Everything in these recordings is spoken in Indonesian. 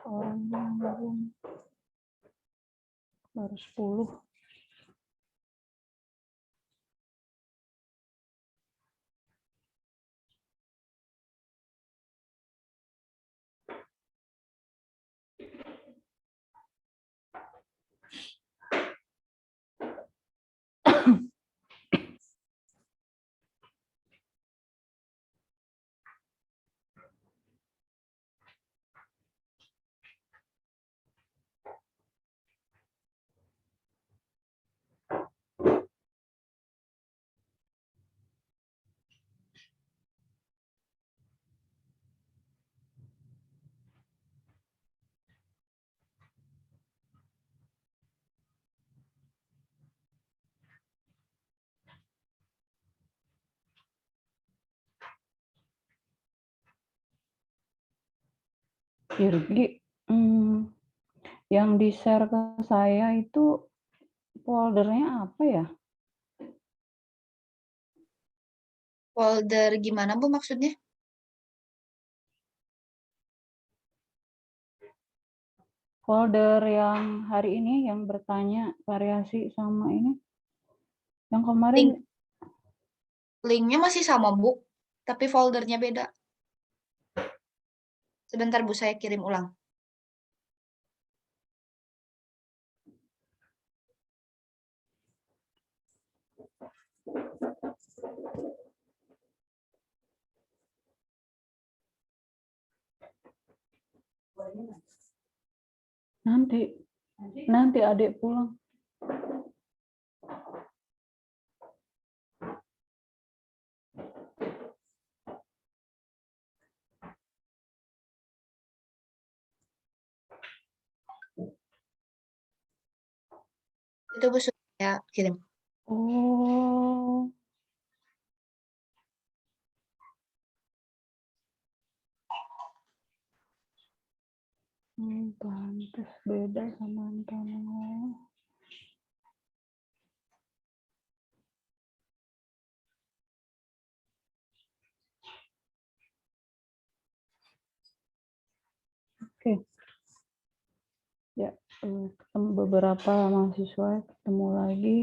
Orang yang baru 10. Irgi, yang di-share ke saya itu foldernya apa ya? Folder gimana, Bu, maksudnya? Folder yang hari ini yang bertanya variasi sama ini. Yang kemarin Linknya masih sama, Bu, tapi foldernya beda. Sebentar, Bu, saya kirim ulang. nanti adik pulang. Itu, Bu, sudah saya kirim. Oh. Pantes beda sama Antonio. Oke. Ya, ketemu beberapa mahasiswa, ketemu lagi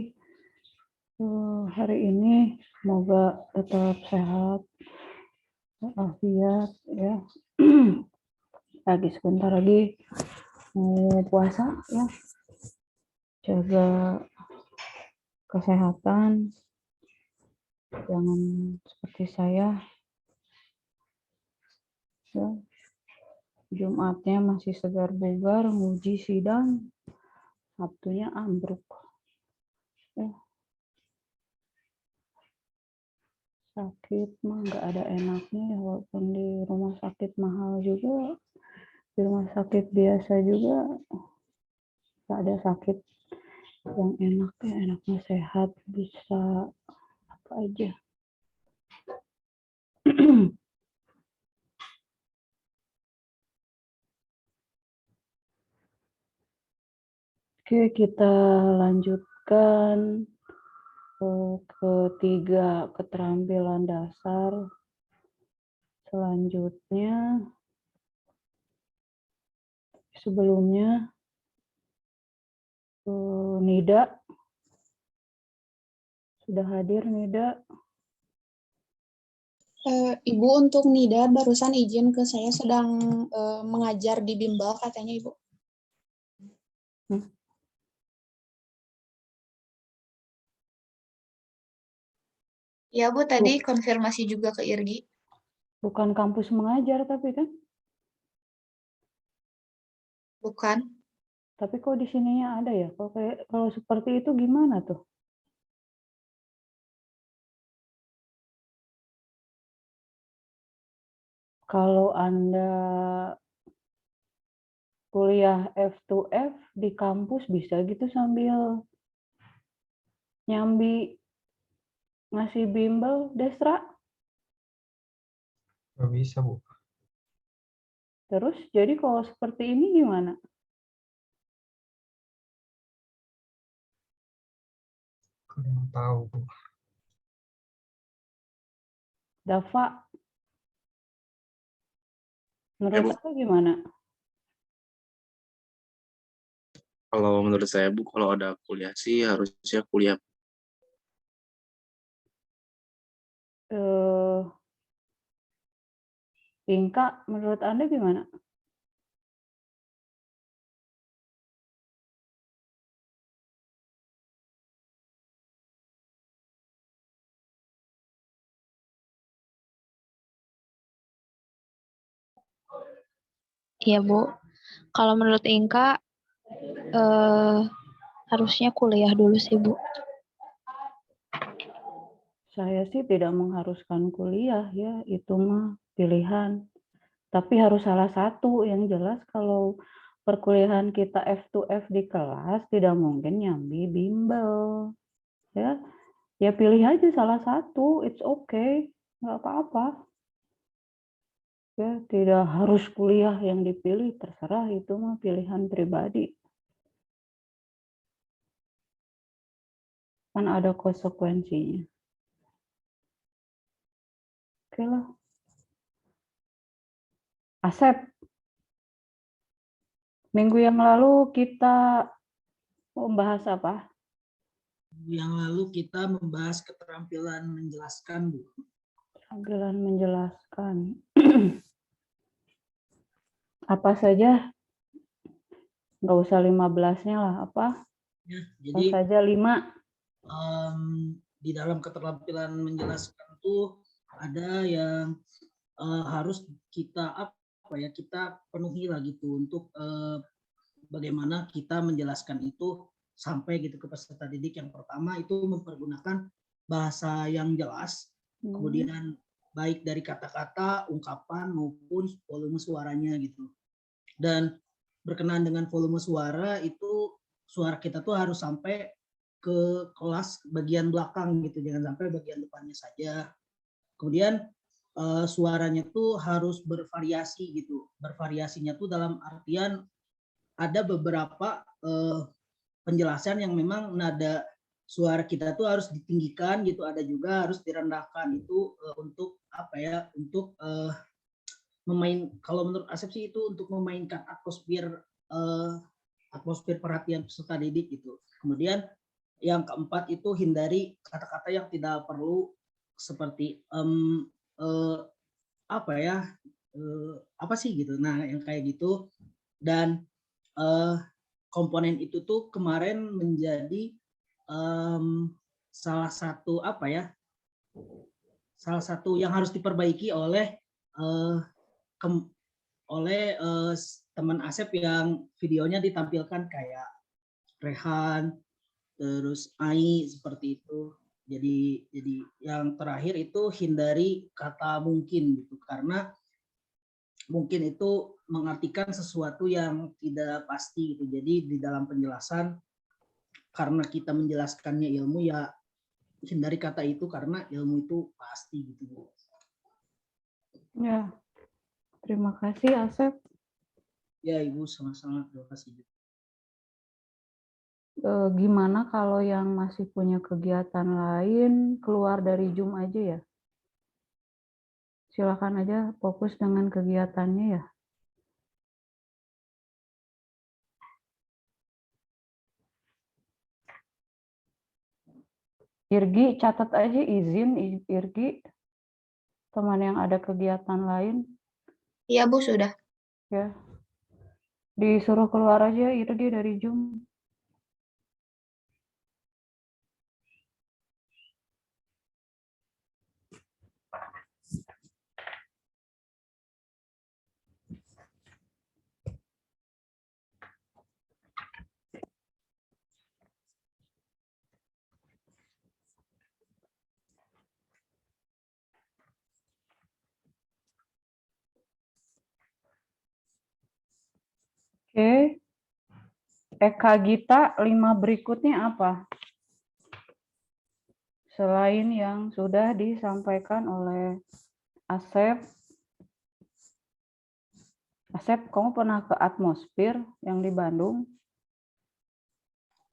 hari ini. Semoga tetap sehat, walafiat ya. Lagi sebentar lagi mau puasa ya. Jaga kesehatan. Jangan seperti saya. Ya. Jumatnya masih segar bugar, nguji sidang. Sabtunya ambruk. Ya. Sakit mah nggak ada enaknya ya, walaupun di rumah sakit mahal juga, di rumah sakit biasa juga nggak ada sakit yang enak ya, enaknya sehat, bisa apa aja. Oke, kita lanjutkan ketiga keterampilan dasar. Selanjutnya, sebelumnya Nida sudah hadir. Nida, Ibu, untuk Nida barusan izin ke saya sedang mengajar di bimbel katanya, Ibu. Ya, Bu, tadi konfirmasi juga ke Irgi. bukan kampus mengajar tapi kan? Bukan. Tapi kok di sininya ada ya? Kalau seperti itu gimana tuh? Kalau Anda kuliah F2F di kampus bisa gitu sambil nyambi ngasih bimbel, Desra? Nggak bisa, Bu. Terus, jadi kalau seperti ini gimana? Kurang tahu, Bu. Dava, Bu. menurut Anda gimana? Kalau menurut saya, Bu, kalau ada kuliah sih harusnya kuliah. Eh, Inka, menurut Anda gimana? Iya, Bu. Kalau menurut Inka, harusnya kuliah dulu sih, Bu. Saya sih tidak mengharuskan kuliah ya, itu mah pilihan. Tapi harus salah satu yang jelas kalau perkuliahan kita F2F di kelas tidak mungkin nyambi bimbel. Ya, ya pilih aja salah satu, it's okay, nggak apa-apa. Ya, tidak harus kuliah yang dipilih, terserah itu mah pilihan pribadi. Kan ada konsekuensinya. Oke lah. Asep, minggu yang lalu kita membahas apa? Yang lalu kita membahas keterampilan menjelaskan, Bu. Keterampilan menjelaskan. Apa saja? Nggak usah 15-nya lah, apa? Ya, Apa jadi saja 5. di dalam keterampilan menjelaskan itu ada yang harus kita kita penuhi lah gitu untuk bagaimana kita menjelaskan itu sampai gitu ke peserta didik. Yang pertama itu mempergunakan bahasa yang jelas, kemudian baik dari kata-kata, ungkapan maupun volume suaranya gitu. Dan berkenaan dengan volume suara itu suara kita tuh harus sampai ke kelas bagian belakang gitu, jangan sampai bagian depannya saja. Kemudian suaranya tuh harus bervariasi gitu. Bervariasinya tuh dalam artian ada beberapa penjelasan yang memang nada suara kita tuh harus ditinggikan gitu, ada juga harus direndahkan. Itu untuk apa ya? Untuk kalau menurut Asep sih itu untuk memainkan atmosfer perhatian peserta didik gitu. Kemudian yang keempat itu hindari kata-kata yang tidak perlu seperti apa sih gitu. Nah, yang kayak gitu. Dan komponen itu tuh kemarin menjadi salah satu yang harus diperbaiki oleh teman Asep yang videonya ditampilkan kayak Rehan, terus Ai seperti itu. Jadi yang terakhir itu hindari kata mungkin gitu, karena mungkin itu mengartikan sesuatu yang tidak pasti gitu. Jadi di dalam penjelasan karena kita menjelaskannya ilmu, ya hindari kata itu karena ilmu itu pasti gitu. Ya, terima kasih Asep. Ya Ibu, sama-sama, terima kasih. Gimana kalau yang masih punya kegiatan lain keluar dari Zoom aja ya? Silakan aja fokus dengan kegiatannya ya. Irgi, catat aja izin Irgi, teman yang ada kegiatan lain. Iya, Bu, sudah. Ya, disuruh keluar aja Irgi dari Zoom. Oke. Eka Gita, 5 berikutnya apa? Selain yang sudah disampaikan oleh Asep. Asep, kamu pernah ke Atmosfer yang di Bandung?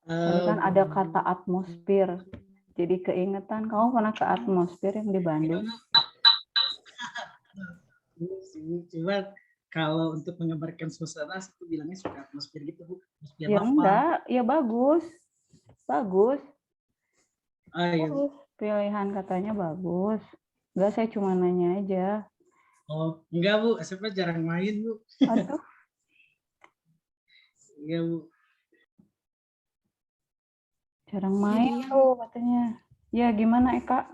Tadi kan ada kata atmosfer. Jadi keingetan, kamu pernah ke Atmosfer yang di Bandung? Iya sih, cuman kalau untuk mengabarkan suasana itu bilangnya suka atmosfer gitu, Bu. Atmosfer Ya lava. enggak, ya bagus. Bagus. Ah, iya. Bagus. Pilihan katanya bagus. Enggak, saya cuma nanya aja. Oh, enggak, Bu. SMP jarang main, Bu. Aduh, Iya, Bu. jarang main Jadi yang tuh katanya. Ya, gimana Eka?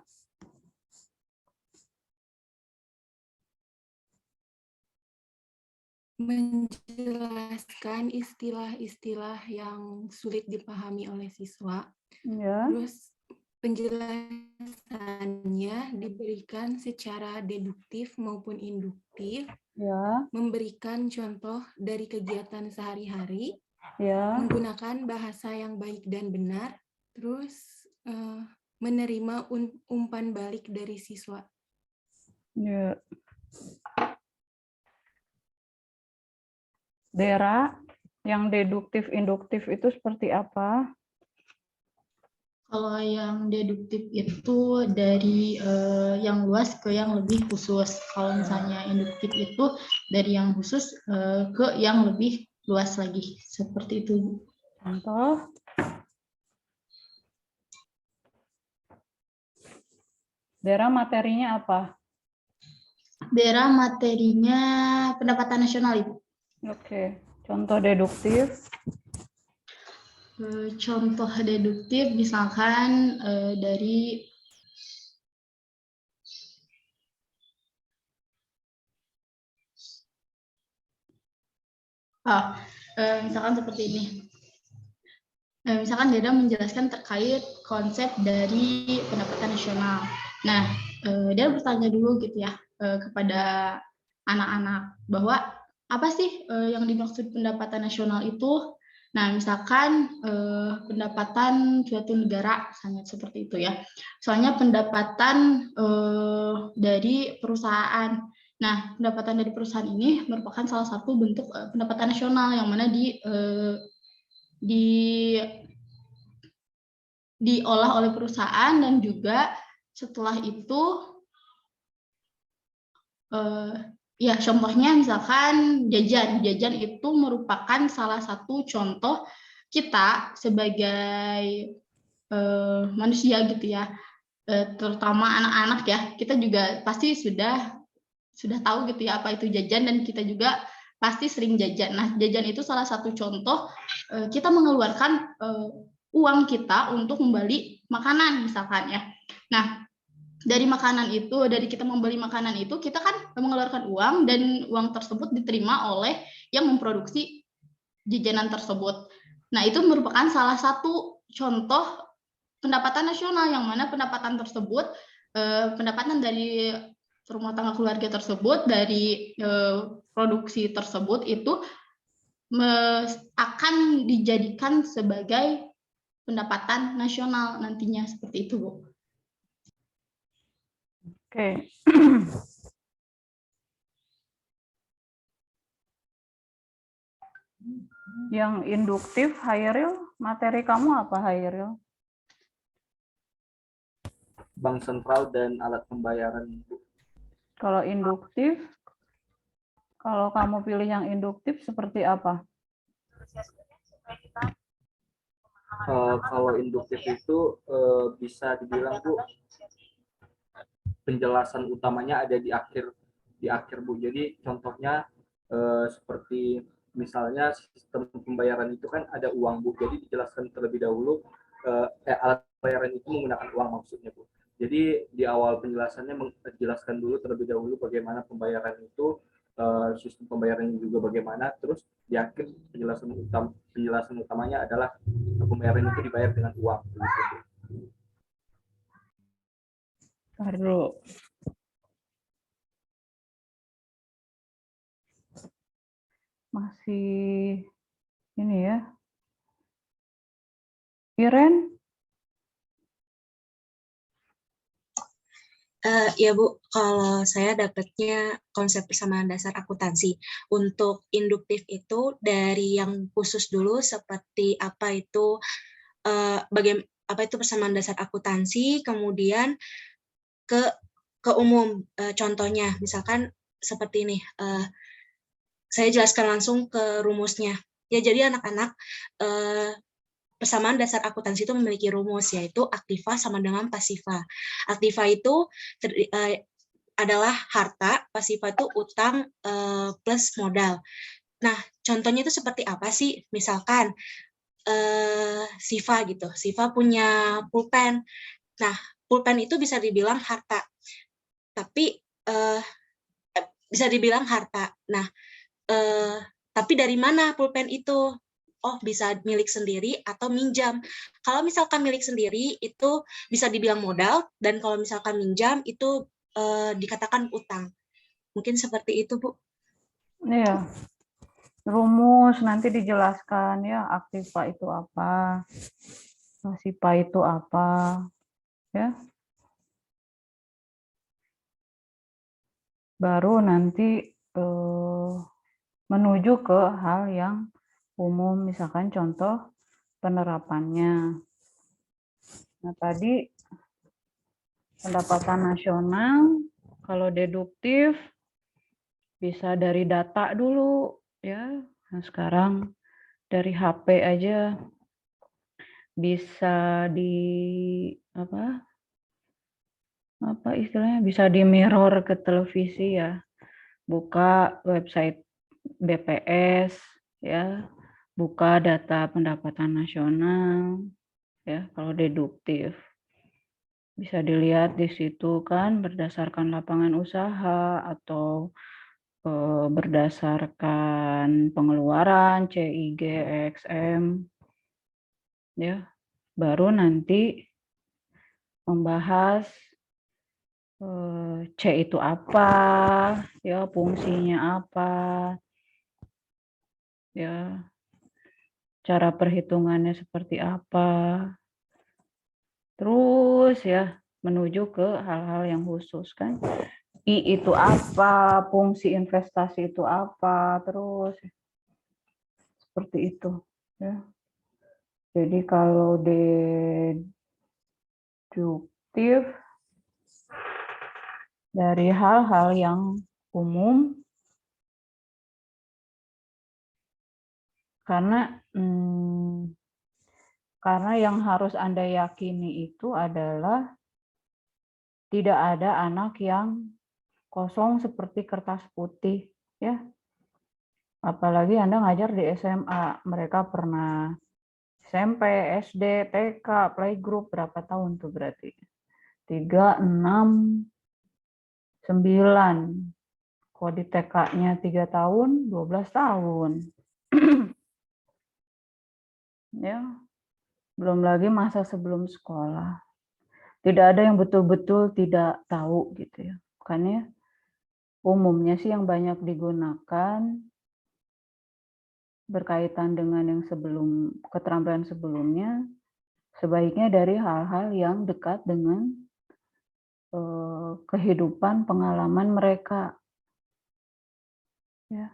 menjelaskan istilah-istilah yang sulit dipahami oleh siswa. Ya, Terus penjelasannya diberikan secara deduktif maupun induktif, ya, memberikan contoh dari kegiatan sehari-hari, ya. menggunakan bahasa yang baik dan benar, terus menerima umpan balik dari siswa. Ya. Dera, yang deduktif induktif itu seperti apa? Kalau yang deduktif itu dari yang luas ke yang lebih khusus. Kalau misalnya induktif itu dari yang khusus ke yang lebih luas lagi. Seperti itu. Contoh. Dera materinya apa? Daerah materinya pendapatan nasional, Ibu. Oke, contoh deduktif. Contoh deduktif misalkan dari misalkan seperti ini. Misalkan Deda menjelaskan terkait konsep dari pendapatan nasional. Nah, dia bertanya dulu gitu ya kepada anak-anak bahwa apa sih yang dimaksud pendapatan nasional itu? Nah, misalkan pendapatan suatu negara, misalnya seperti itu ya. Soalnya pendapatan dari perusahaan. Nah, pendapatan dari perusahaan ini merupakan salah satu bentuk pendapatan nasional yang mana diolah oleh perusahaan dan juga setelah itu ya contohnya misalkan jajan itu merupakan salah satu contoh kita sebagai manusia gitu ya, terutama anak-anak ya, kita juga pasti sudah tahu gitu ya apa itu jajan dan kita juga pasti sering jajan. Nah, jajan itu salah satu contoh kita mengeluarkan uang kita untuk membeli makanan misalkan ya. Nah, dari makanan itu, dari kita membeli makanan itu, kita kan mengeluarkan uang dan uang tersebut diterima oleh yang memproduksi jajanan tersebut. Nah, itu merupakan salah satu contoh pendapatan nasional yang mana pendapatan tersebut, pendapatan dari rumah tangga keluarga tersebut, dari produksi tersebut itu akan dijadikan sebagai pendapatan nasional nantinya, seperti itu, Bu. Oke. Yang induktif, Hairil, materi kamu apa, Hairil? Bank sentral dan alat pembayaran. Kalau induktif, kalau kamu pilih yang induktif seperti apa? Kalau induktif itu bisa dibilang, Bu, penjelasan utamanya ada di akhir, Bu. Jadi contohnya seperti misalnya sistem pembayaran itu kan ada uang, Bu. Jadi dijelaskan terlebih dahulu alat pembayaran itu menggunakan uang maksudnya, Bu. Jadi di awal penjelasannya menjelaskan dulu terlebih dahulu bagaimana pembayaran itu, sistem pembayarannya juga bagaimana, terus di akhir penjelasan utamanya adalah pembayaran itu dibayar dengan uang. Taruh. Masih ini ya. Iren? Ya Bu, kalau saya dapatnya konsep persamaan dasar akuntansi. Untuk induktif itu dari yang khusus dulu seperti apa itu persamaan dasar akuntansi, kemudian ke umum. Contohnya misalkan seperti ini. Saya jelaskan langsung ke rumusnya. Ya, jadi anak-anak, persamaan dasar akuntansi itu memiliki rumus, yaitu aktiva sama dengan pasiva. Aktiva itu adalah harta, pasiva itu utang plus modal. Nah, contohnya itu seperti apa sih? Misalkan Siva gitu. Siva punya pulpen. Nah, pulpen itu bisa dibilang harta. Tapi bisa dibilang harta. Nah, tapi dari mana pulpen itu? Oh, bisa milik sendiri atau minjam. Kalau misalkan milik sendiri itu bisa dibilang modal, dan kalau misalkan minjam itu dikatakan utang. Mungkin seperti itu, Bu. Iya. Rumus nanti dijelaskan ya, aktiva itu apa, pasiva itu apa, ya. Baru nanti menuju ke hal yang umum, misalkan contoh penerapannya. Nah, tadi pendapatan nasional, kalau deduktif bisa dari data dulu ya. Nah, sekarang dari HP aja bisa apa istilahnya, bisa di mirror ke televisi ya. Buka website BPS ya, buka data pendapatan nasional ya, kalau deduktif. Bisa dilihat di situ kan berdasarkan lapangan usaha atau berdasarkan pengeluaran CIG, XM ya. Baru nanti membahas C itu apa, ya fungsinya apa, ya cara perhitungannya seperti apa. Terus ya menuju ke hal-hal yang khusus kan. I itu apa, fungsi investasi itu apa, terus seperti itu ya. Jadi kalau deduktif dari hal-hal yang umum, karena yang harus Anda yakini itu adalah tidak ada anak yang kosong seperti kertas putih ya. Apalagi Anda ngajar di SMA, mereka pernah SMP, SD, TK, playgroup, berapa tahun tuh berarti? 3, 6, 9. Kalau di TK-nya 3 tahun, 12 tahun. Ya, belum lagi masa sebelum sekolah. Tidak ada yang betul-betul tidak tahu gitu ya. Makanya umumnya sih yang banyak digunakan berkaitan dengan yang sebelum, keterampilan sebelumnya, sebaiknya dari hal-hal yang dekat dengan kehidupan, pengalaman mereka. Ya.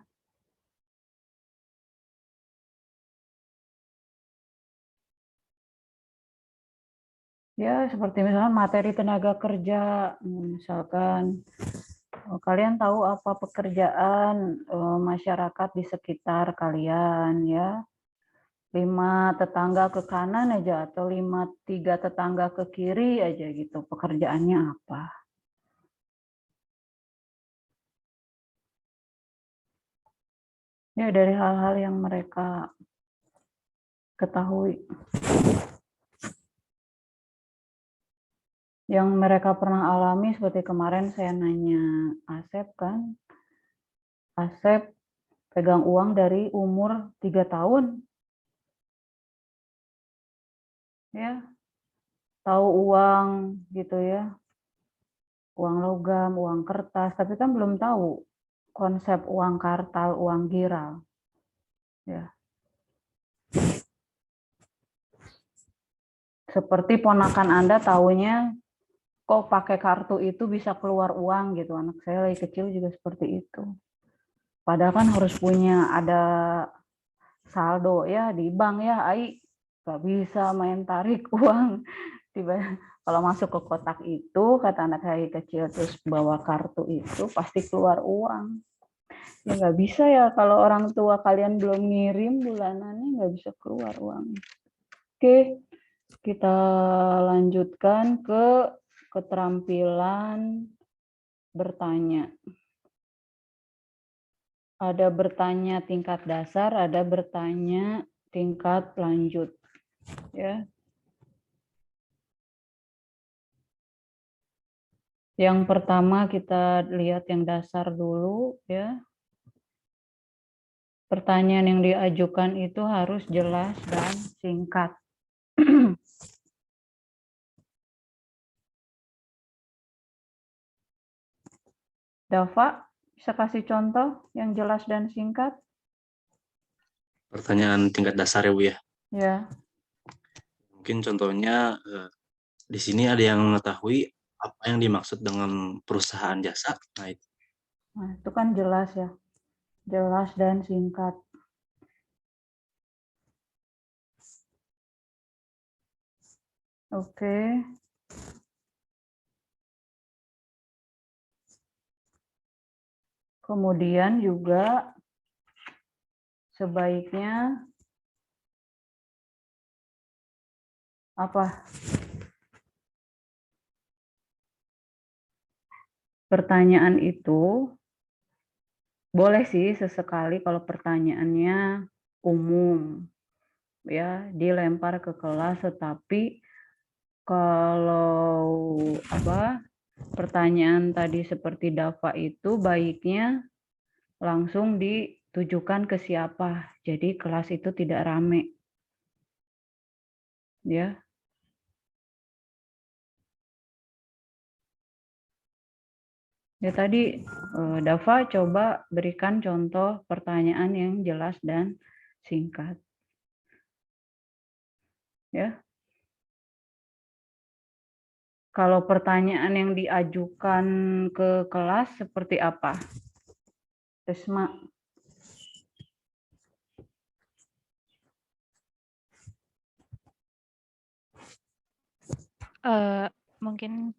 Ya, seperti misalnya materi tenaga kerja, misalkan kalian tahu apa pekerjaan masyarakat di sekitar kalian ya. 5 tetangga ke kanan aja atau 3 tetangga ke kiri aja gitu, pekerjaannya apa. Ya, dari hal-hal yang mereka ketahui. Yang mereka pernah alami, seperti kemarin saya nanya Asep kan. Asep pegang uang dari umur 3 tahun. Ya, tahu uang gitu ya. Uang logam, uang kertas, tapi kan belum tahu konsep uang kartal, uang giral. Ya. Seperti ponakan Anda taunya kok pakai kartu itu bisa keluar uang gitu. Anak saya lagi kecil juga seperti itu. Padahal kan harus punya ada saldo ya di bank ya, Ai. Gak bisa main tarik uang. Tiba Kalau masuk ke kotak itu, kata anak saya kecil, terus bawa kartu itu, pasti keluar uang. Ya nggak bisa ya, kalau orang tua kalian belum ngirim bulanannya, nggak bisa keluar uang. Oke, kita lanjutkan ke keterampilan bertanya. Ada bertanya tingkat dasar, ada bertanya tingkat lanjut. Ya. Yang pertama kita lihat yang dasar dulu ya. Pertanyaan yang diajukan itu harus jelas dan singkat. Dava, bisa kasih contoh yang jelas dan singkat? Pertanyaan tingkat dasar ya Bu ya. Ya. Mungkin contohnya di sini ada yang mengetahui apa yang dimaksud dengan perusahaan jasa. Nah, itu kan jelas ya. Jelas dan singkat. Oke. Kemudian juga sebaiknya apa? Pertanyaan itu boleh sih sesekali kalau pertanyaannya umum ya, dilempar ke kelas, tetapi kalau pertanyaan tadi seperti Dava itu baiknya langsung ditujukan ke siapa. Jadi kelas itu tidak rame. Ya. Ya tadi Dava coba berikan contoh pertanyaan yang jelas dan singkat. Ya. Kalau pertanyaan yang diajukan ke kelas seperti apa? Resma. Mungkin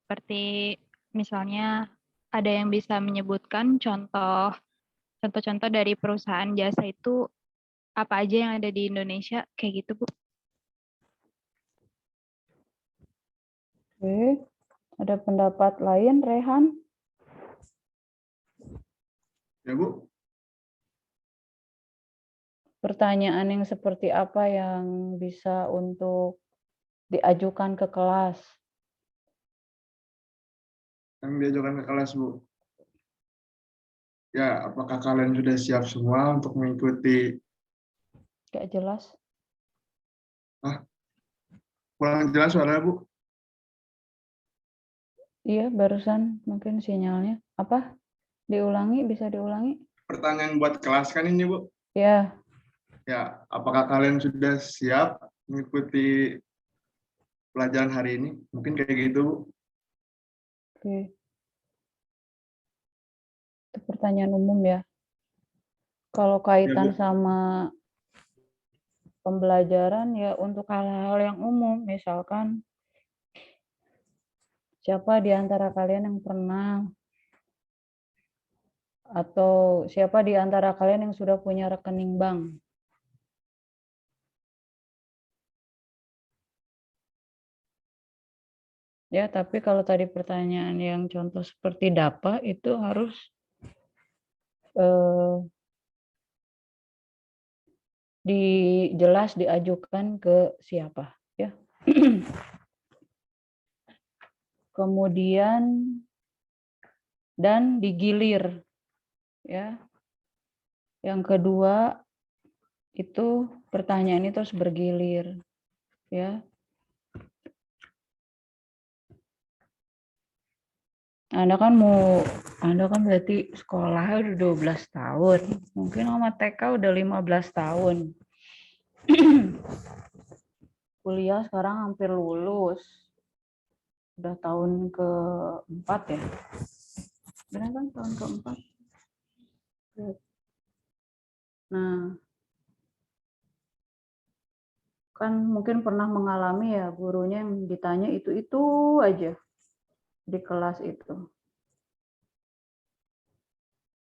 seperti misalnya ada yang bisa menyebutkan contoh-contoh dari perusahaan jasa itu apa aja yang ada di Indonesia, kayak gitu Bu. Oke, ada pendapat lain, Rehan? Ya Bu. Pertanyaan yang seperti apa yang bisa untuk diajukan ke kelas? Yang diajukan ke kelas Bu. Ya, apakah kalian sudah siap semua untuk mengikuti? Gak jelas. Kurang jelas suara Bu. Iya, barusan mungkin sinyalnya. Apa? Diulangi, bisa diulangi? Pertanyaan buat kelas kan ini Bu. Ya. Ya, apakah kalian sudah siap mengikuti pelajaran hari ini? Mungkin kayak gitu Bu. Oke. Itu pertanyaan umum ya. Kalau kaitan sama pembelajaran ya untuk hal-hal yang umum, misalkan siapa di antara kalian yang pernah atau siapa di antara kalian yang sudah punya rekening bank? Ya, tapi kalau tadi pertanyaan yang contoh seperti DAPA itu harus jelas diajukan ke siapa, ya. Kemudian dan digilir, ya. Yang kedua itu pertanyaan itu harus bergilir, ya. Anda kan berarti sekolah udah 12 tahun. Mungkin sama TK udah 15 tahun. Kuliah sekarang hampir lulus. Udah tahun ke-4 ya. Benar kan tahun ke-4? Nah, Kan mungkin pernah mengalami ya gurunya yang ditanya itu aja di kelas itu.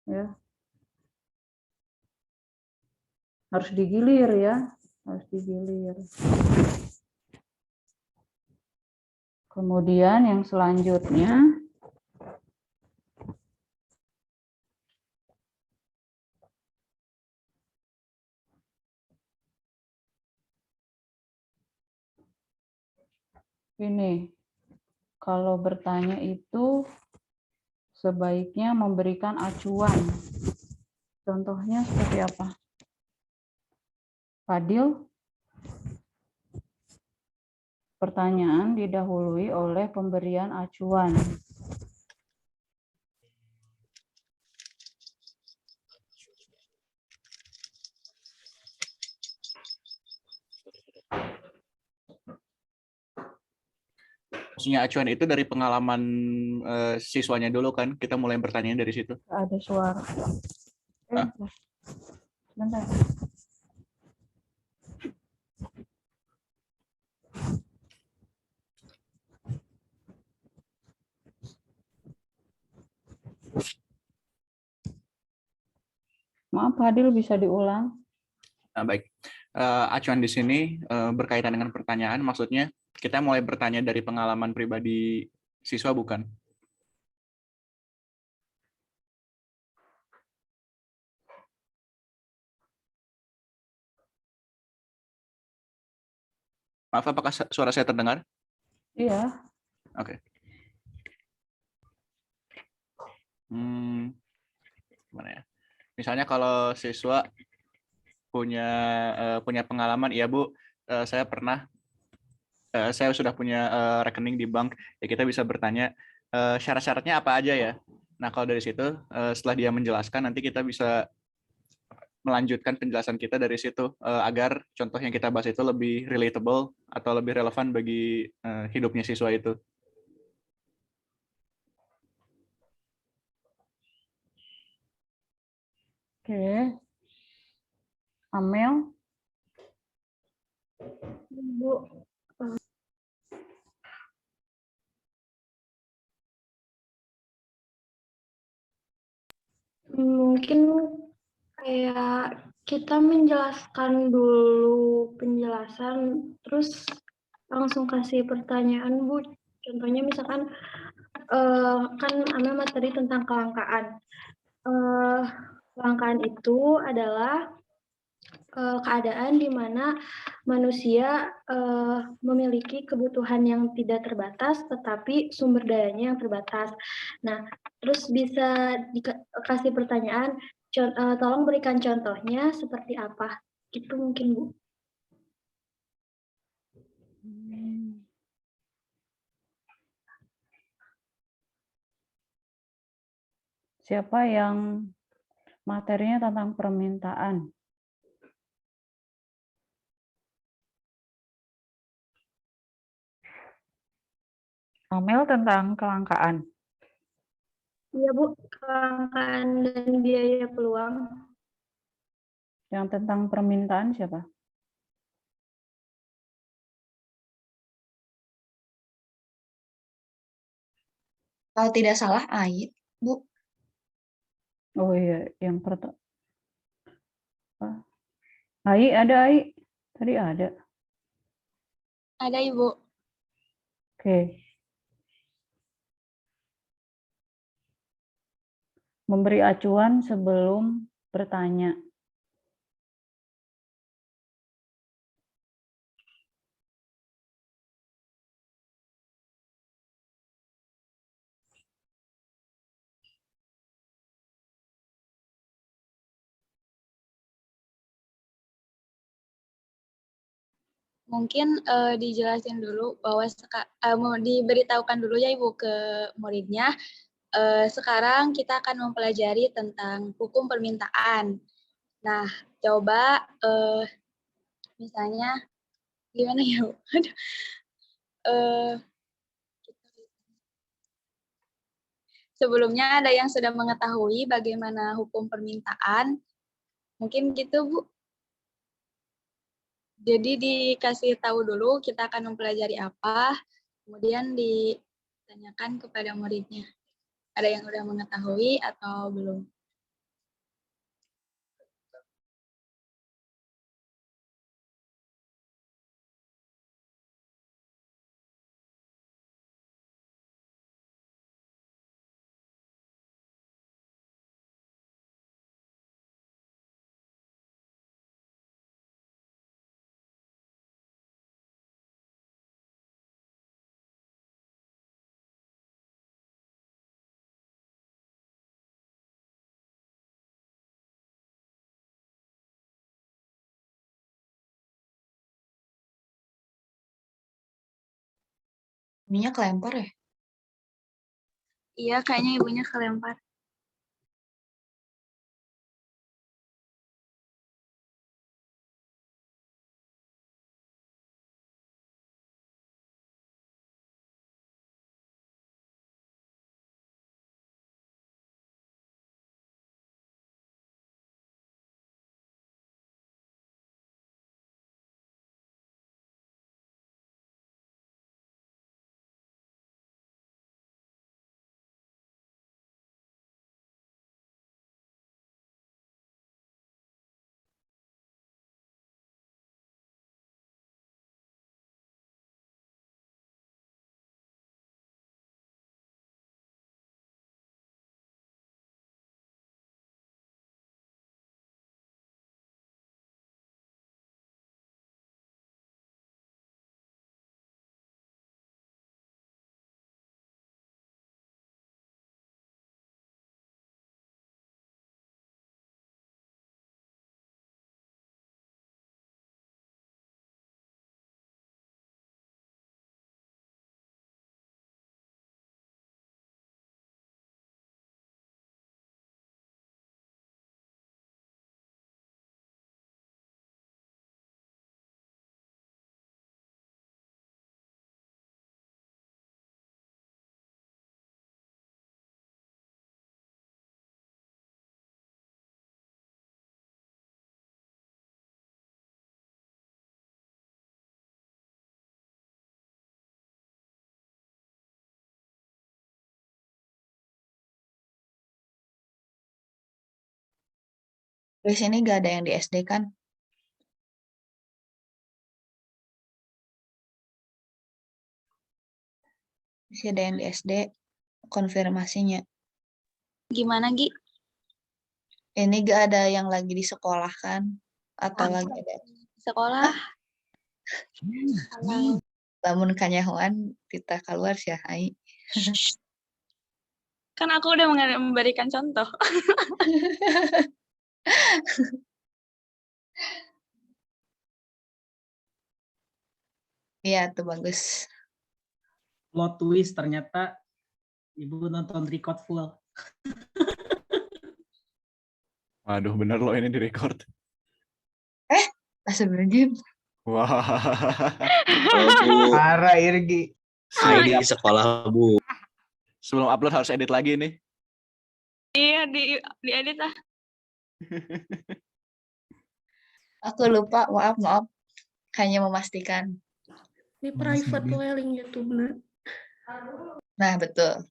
Ya, harus digilir ya, harus digilir. Kemudian yang selanjutnya, ini, kalau bertanya itu sebaiknya memberikan acuan. Contohnya seperti apa? Fadil, pertanyaan didahului oleh pemberian acuan. Maksudnya acuan itu dari pengalaman siswanya dulu kan? Kita mulai bertanya dari situ. Ada suara. Bentar. Maaf, Fadil, bisa diulang? Nah, baik. Acuan di sini berkaitan dengan pertanyaan, maksudnya kita mulai bertanya dari pengalaman pribadi siswa, bukan? Maaf, apakah suara saya terdengar? Iya. Oke. Gimana ya? Misalnya kalau siswa punya pengalaman, iya Bu, saya sudah punya rekening di bank, ya kita bisa bertanya syarat-syaratnya apa aja ya. Nah kalau dari situ setelah dia menjelaskan, nanti kita bisa melanjutkan penjelasan kita dari situ agar contoh yang kita bahas itu lebih relatable atau lebih relevan bagi hidupnya siswa itu. Oke. Amel? Bu, mungkin kayak kita menjelaskan dulu penjelasan, terus langsung kasih pertanyaan, Bu. Contohnya misalkan kan Amel materi tentang kelangkaan. Kelangkaan itu adalah keadaan di mana manusia memiliki kebutuhan yang tidak terbatas, tetapi sumber dayanya yang terbatas. Nah, terus bisa dikasih pertanyaan, tolong berikan contohnya seperti apa. Gitu mungkin, Bu. Siapa yang materinya tentang permintaan? Amel tentang kelangkaan. Iya, Bu. Kelangkaan dan biaya peluang. Yang tentang permintaan siapa? Kalau tidak salah, Ait, Bu. Oh iya, yang pertama. Ai, ada Ai? Tadi ada. Ada, Ibu. Oke. Memberi acuan sebelum bertanya. Mungkin dijelasin dulu bahwa diberitahukan dulu ya Ibu ke muridnya. Sekarang kita akan mempelajari tentang hukum permintaan. Nah, coba misalnya gimana ya Bu? Sebelumnya ada yang sudah mengetahui bagaimana hukum permintaan? Mungkin gitu Bu. Jadi dikasih tahu dulu kita akan mempelajari apa, kemudian ditanyakan kepada muridnya. Ada yang udah mengetahui atau belum? Minyak kelempar ya? Iya, kayaknya ibunya kelempar. Guys, ini gak ada yang di SD kan? Masih ada yang di SD, konfirmasinya. Gimana, Gi? Ini gak ada yang lagi di sekolah kan? Atau lagi ada? Sekolah. Kalau Lamun kanyahoan, kita keluar sih, hai. kan aku udah memberikan contoh. Iya, tuh bagus. Plot twist ternyata ibu nonton record full. Waduh, bener loh ini di-record. Astagfirullahaladzim. Wah. Parah Irgi. Hai di sekolah, Bu. Sebelum upload harus edit lagi nih. Iya, diedit lah. Aku lupa, maaf. Hanya memastikan. Di private link YouTube-nya. Nah, betul.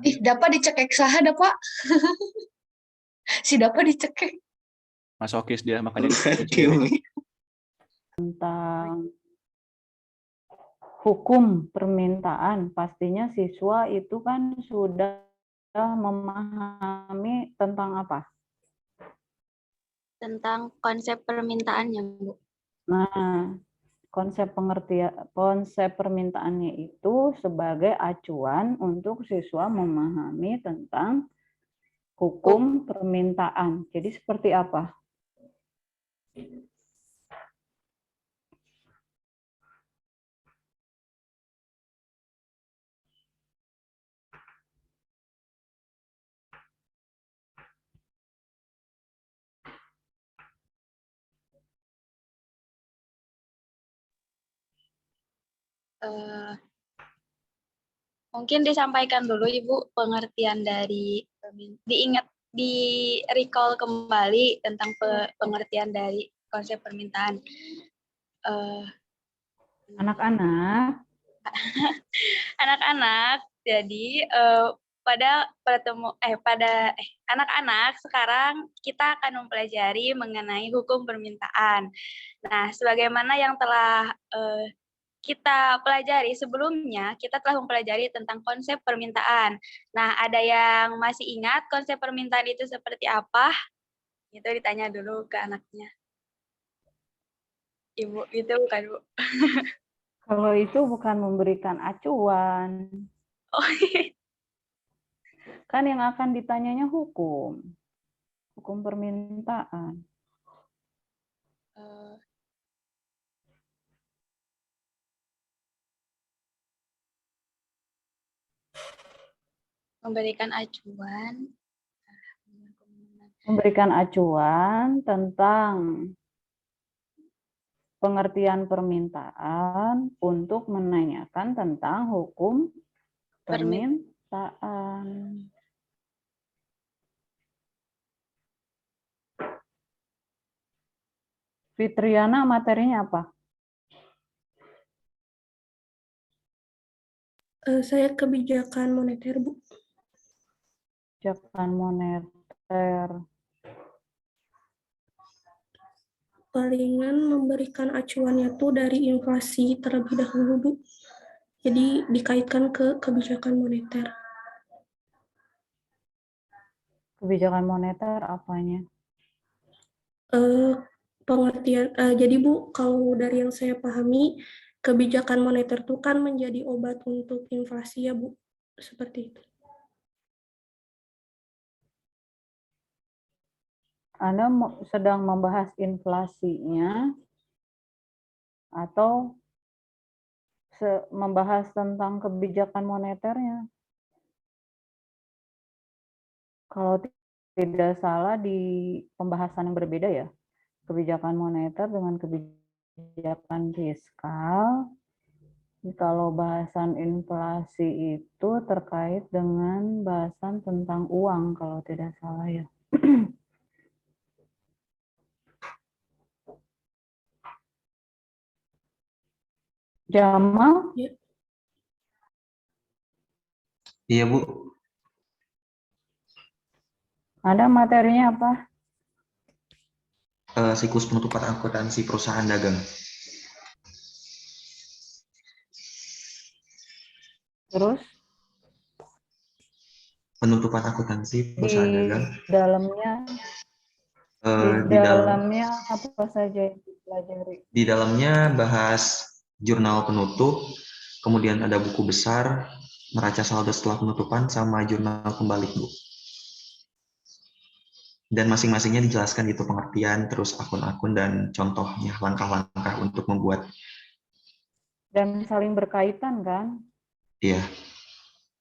Ih, dapat dicekek saha, Pak. Si dapat dicekek. Masokis dia, makanya Tentang hukum permintaan, pastinya siswa itu kan sudah memahami tentang apa? Tentang konsep permintaannya, Bu. Nah, konsep permintaannya itu sebagai acuan untuk siswa memahami tentang hukum permintaan. Jadi seperti apa? Mungkin disampaikan dulu Ibu pengertian dari di recall kembali tentang pengertian dari konsep permintaan. Anak-anak, Anak-anak, jadi pada anak-anak sekarang kita akan mempelajari mengenai hukum permintaan. Nah, sebagaimana yang telah kita pelajari sebelumnya, kita telah mempelajari tentang konsep permintaan. Nah, ada yang masih ingat konsep permintaan itu seperti apa? Itu ditanya dulu ke anaknya. Ibu, itu bukan Bu. kalau itu bukan memberikan acuan. Oh, Kan yang akan ditanyanya hukum permintaan. Memberikan acuan. Memberikan acuan tentang pengertian permintaan untuk menanyakan tentang hukum permintaan. Fitriana, materinya apa? Saya kebijakan moneter, Bu. Kebijakan moneter. Palingan memberikan acuannya tuh dari inflasi terlebih dahulu, Bu. Jadi dikaitkan ke kebijakan moneter. Kebijakan moneter apanya? Pengertian, jadi Bu, kalau dari yang saya pahami, kebijakan moneter itu kan menjadi obat untuk inflasi ya Bu, seperti itu. Anda sedang membahas inflasinya atau membahas tentang kebijakan moneternya? Kalau tidak salah di pembahasan yang berbeda ya, kebijakan moneter dengan kebijakan fiskal. Kalau bahasan inflasi itu terkait dengan bahasan tentang uang kalau tidak salah ya. Jamal? Iya, Bu. Ada materinya apa? Siklus penutupan akuntansi perusahaan dagang. Terus? Penutupan akuntansi perusahaan dagang. Di dalamnya apa saja yang dipelajari? Di dalamnya bahas jurnal penutup, kemudian ada buku besar, neraca saldo setelah penutupan, sama jurnal pembalik, Bu. Dan masing-masingnya dijelaskan itu pengertian, terus akun-akun dan contohnya, langkah-langkah untuk membuat. Dan saling berkaitan kan? Iya.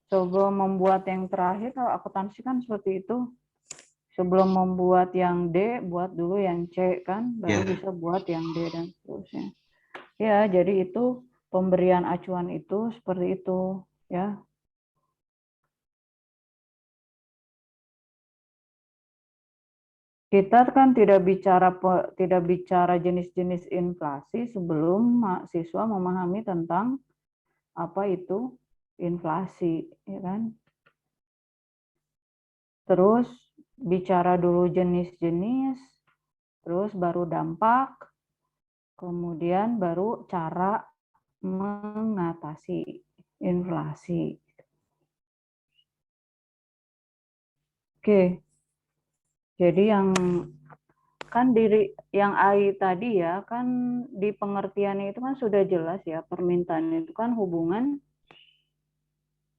Sebelum membuat yang terakhir, kalau akuntansi kan seperti itu. Sebelum membuat yang D, buat dulu yang C kan, baru bisa buat yang D dan seterusnya. Ya, jadi itu pemberian acuan itu seperti itu, ya. Kita kan tidak bicara jenis-jenis inflasi sebelum mahasiswa memahami tentang apa itu inflasi, ya kan? Terus bicara dulu jenis-jenis, terus baru dampak, kemudian baru cara mengatasi inflasi. Oke. Jadi yang AI tadi ya, kan di pengertiannya itu kan sudah jelas ya, permintaan itu kan hubungan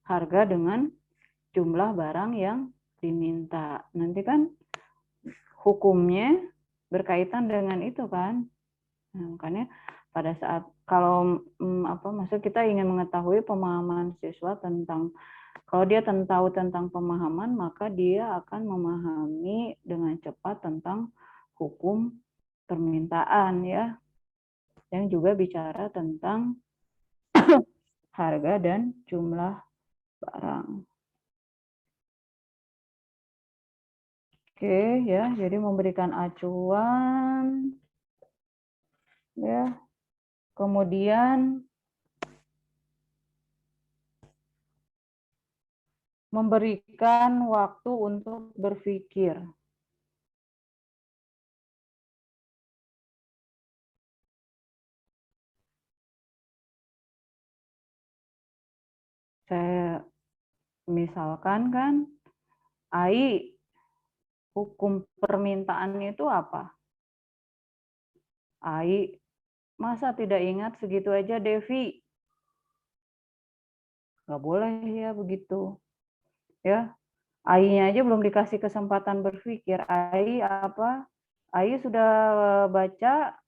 harga dengan jumlah barang yang diminta. Nanti kan hukumnya berkaitan dengan itu kan. Nah, makanya pada saat kalau maksud kita ingin mengetahui pemahaman siswa tentang, kalau dia tahu tentang pemahaman, maka dia akan memahami dengan cepat tentang hukum permintaan ya. Yang juga bicara tentang harga dan jumlah barang. Oke ya, jadi memberikan acuan ya. Kemudian memberikan waktu untuk berpikir. Saya misalkan kan, AI, hukum permintaan itu apa? AI, masa tidak ingat segitu aja Devi? Nggak boleh ya begitu. Ya, AI-nya aja belum dikasih kesempatan berpikir. AI apa? AI sudah baca,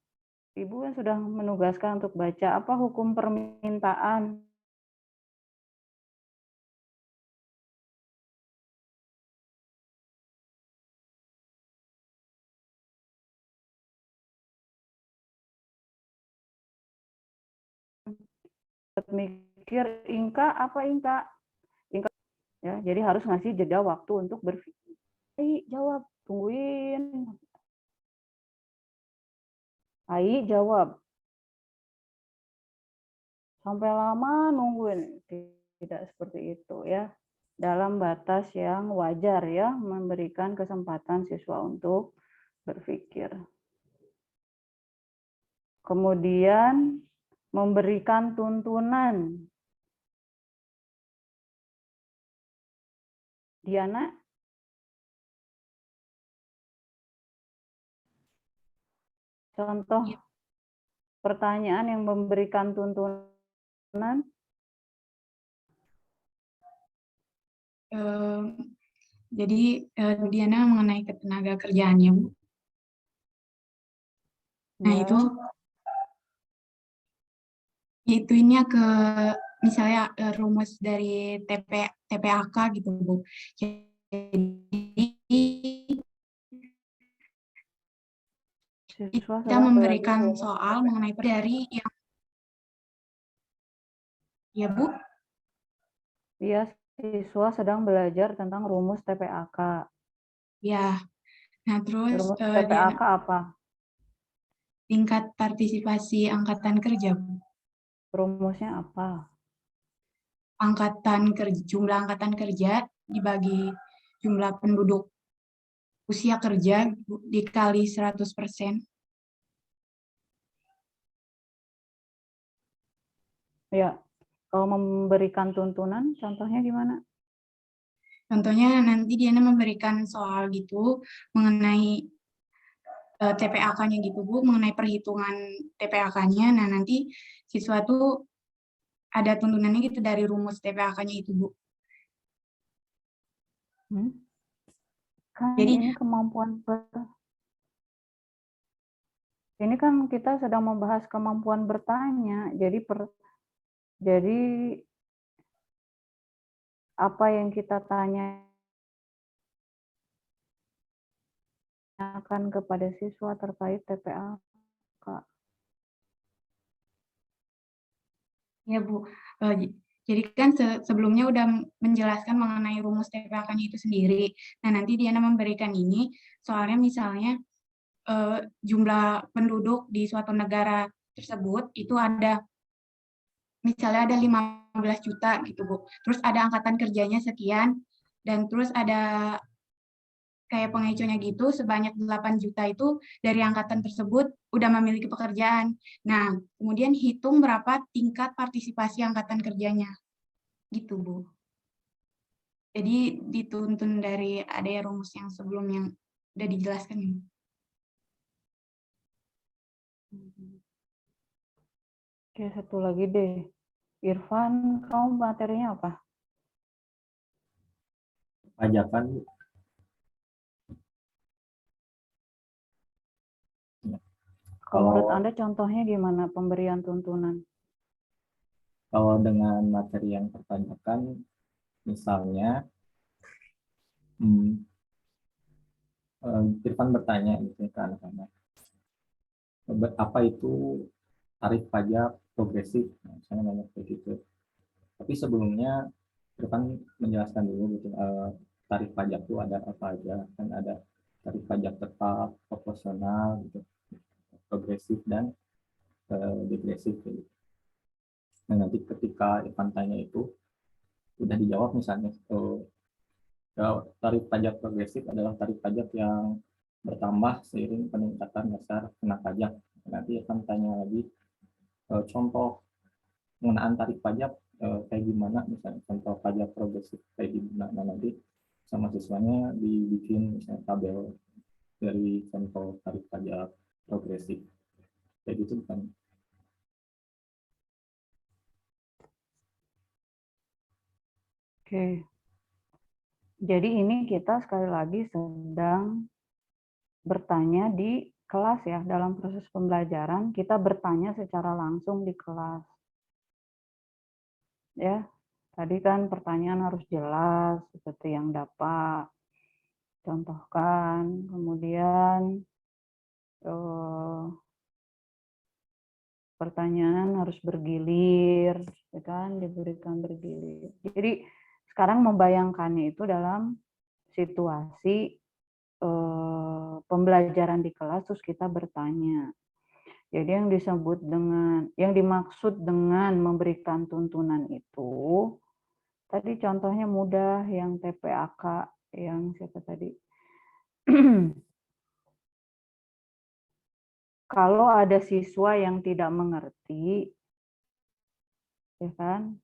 Ibu kan sudah menugaskan untuk baca apa hukum permintaan. Mikir Inka apa Inka? Inka ya, jadi harus ngasih jeda waktu untuk berpikir. AI jawab, tungguin. AI jawab. Sampai lama nungguin. Tidak seperti itu ya. Dalam batas yang wajar ya, memberikan kesempatan siswa untuk berpikir. Kemudian memberikan tuntunan. Diana? Contoh pertanyaan yang memberikan tuntunan. Jadi Diana mengenai ketenaga kerjaannya, Bu. Nah, itunya ke misalnya rumus dari TPAK gitu, Bu. Jadi kita memberikan soal mengenai dari yang ya, Bu. Iya, siswa sedang belajar tentang rumus TPAK. Ya. Nah, terus rumus TPAK apa? Tingkat partisipasi angkatan kerja, Bu. Rumusnya apa? Jumlah angkatan kerja dibagi jumlah penduduk usia kerja dikali 100%. Ya, kalau memberikan tuntunan, contohnya gimana? Contohnya nanti Diana memberikan soal gitu mengenai TPAK-nya gitu, Bu, mengenai perhitungan TPAK-nya. Nah, nanti siswa tuh ada tuntunannya gitu dari rumus TPAK-nya itu, Bu. Kan Jadi ini kemampuan ini kan kita sedang membahas kemampuan bertanya. Jadi apa yang kita tanyakan kepada siswa terkait TPAK. Ya, Bu. Jadi kan sebelumnya udah menjelaskan mengenai rumus TPAK-nya itu sendiri. Nah, nanti Diana memberikan ini, soalnya misalnya jumlah penduduk di suatu negara tersebut itu ada, misalnya ada 15 juta gitu, Bu. Terus ada angkatan kerjanya sekian, dan terus ada kayak pengecohnya gitu, sebanyak 8 juta itu dari angkatan tersebut udah memiliki pekerjaan. Nah, kemudian hitung berapa tingkat partisipasi angkatan kerjanya. Gitu, Bu. Jadi dituntun dari ada rumus yang sebelum yang udah dijelaskan. Oke, satu lagi deh. Irfan, kamu materinya apa? Pajakan. Kalau menurut Anda contohnya gimana pemberian tuntunan? Kalau dengan materi yang perpajakan, misalnya Irfan bertanya gitu ke anak-anak, apa itu tarif pajak progresif? Saya nanya kayak gitu. Tapi sebelumnya itu kan menjelaskan dulu gitu, tarif pajak itu ada apa aja. Kan ada tarif pajak tetap, proporsional, gitu, progresif, dan degresif. Gitu. Nah, nanti ketika Ivan tanya itu, udah dijawab misalnya, tarif pajak progresif adalah tarif pajak yang bertambah seiring peningkatan dasar kena pajak. Nanti akan tanya lagi contoh pengenaan tarif pajak kayak gimana, misalnya contoh pajak progresif kayak gimana. Nah, nanti sama siswanya dibikin misalnya tabel dari contoh tarif pajak progresif kayak gitu kan. Oke. Jadi ini kita sekali lagi sedang bertanya di kelas ya, dalam proses pembelajaran kita bertanya secara langsung di kelas. Ya, tadi kan pertanyaan harus jelas seperti yang dapat contohkan, kemudian pertanyaan harus bergilir, ya kan, diberikan bergilir. Jadi sekarang membayangkannya itu dalam situasi pembelajaran di kelas, terus kita bertanya. Jadi yang dimaksud dengan memberikan tuntunan itu, tadi contohnya mudah, yang TPAK, yang siapa tadi? Kalau ada siswa yang tidak mengerti, ya kan?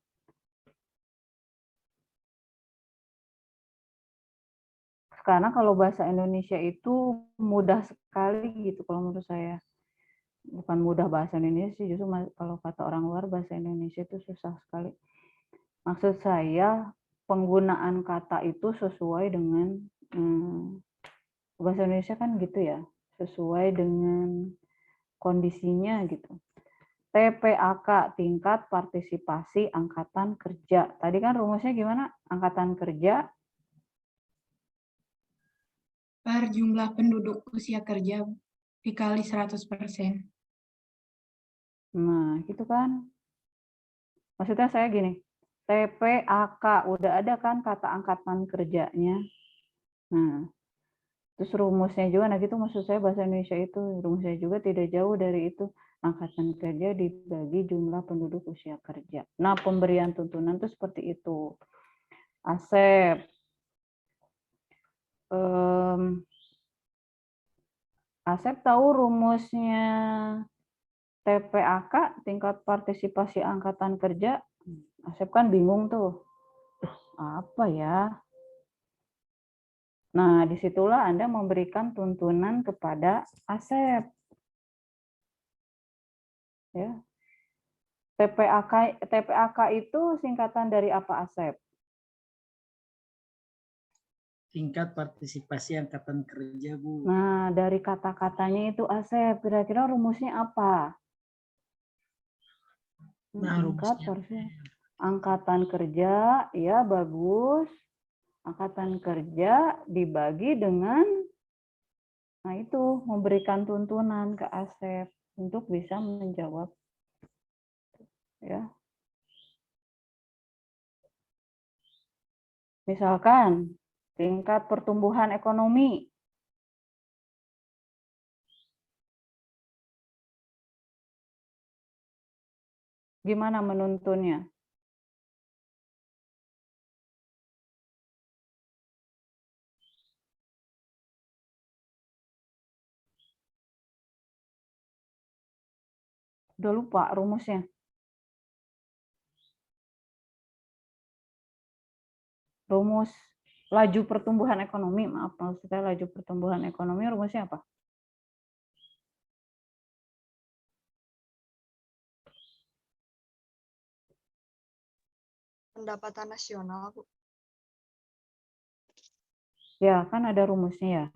Karena kalau bahasa Indonesia itu mudah sekali gitu kalau menurut saya. Bukan mudah bahasa Indonesia, justru kalau kata orang luar bahasa Indonesia itu susah sekali. Maksud saya penggunaan kata itu sesuai dengan bahasa Indonesia kan gitu ya, sesuai dengan kondisinya gitu. TPAK, tingkat partisipasi angkatan kerja. Tadi kan rumusnya gimana? Angkatan kerja Per jumlah penduduk usia kerja dikali 100%. Nah, gitu kan. Maksudnya saya gini, TPAK, udah ada kan kata angkatan kerjanya. Nah, terus rumusnya juga, nah gitu maksud saya bahasa Indonesia itu, rumusnya juga tidak jauh dari itu. Angkatan kerja dibagi jumlah penduduk usia kerja. Nah, pemberian tuntunan itu seperti itu. Asep. Asep tahu rumusnya TPAK, tingkat partisipasi angkatan kerja. Asep kan bingung tuh. Apa ya? Nah, disitulah Anda memberikan tuntunan kepada Asep. Ya. TPAK itu singkatan dari apa, Asep? Tingkat partisipasi angkatan kerja, Bu. Nah, dari kata-katanya itu Asep, kira-kira rumusnya apa? Nah, rumusnya angkatan kerja, ya bagus. Angkatan kerja dibagi dengan, nah itu, memberikan tuntunan ke Asep untuk bisa menjawab. Ya. Misalkan, tingkat pertumbuhan ekonomi. Gimana menuntunnya? Udah lupa rumusnya. Rumus laju pertumbuhan ekonomi, maaf, maksudnya laju pertumbuhan ekonomi rumusnya apa? Pendapatan nasional, Bu. Ya, kan ada rumusnya ya.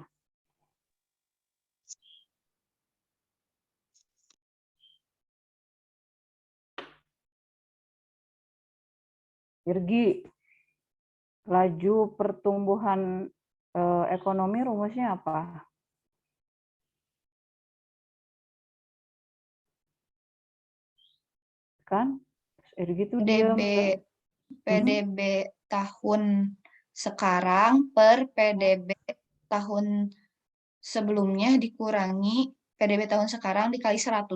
Irgi, laju pertumbuhan ekonomi rumusnya apa? Kan? Irgi tuh diam. PDB tahun sekarang per PDB tahun sebelumnya dikurangi PDB tahun sekarang dikali 100.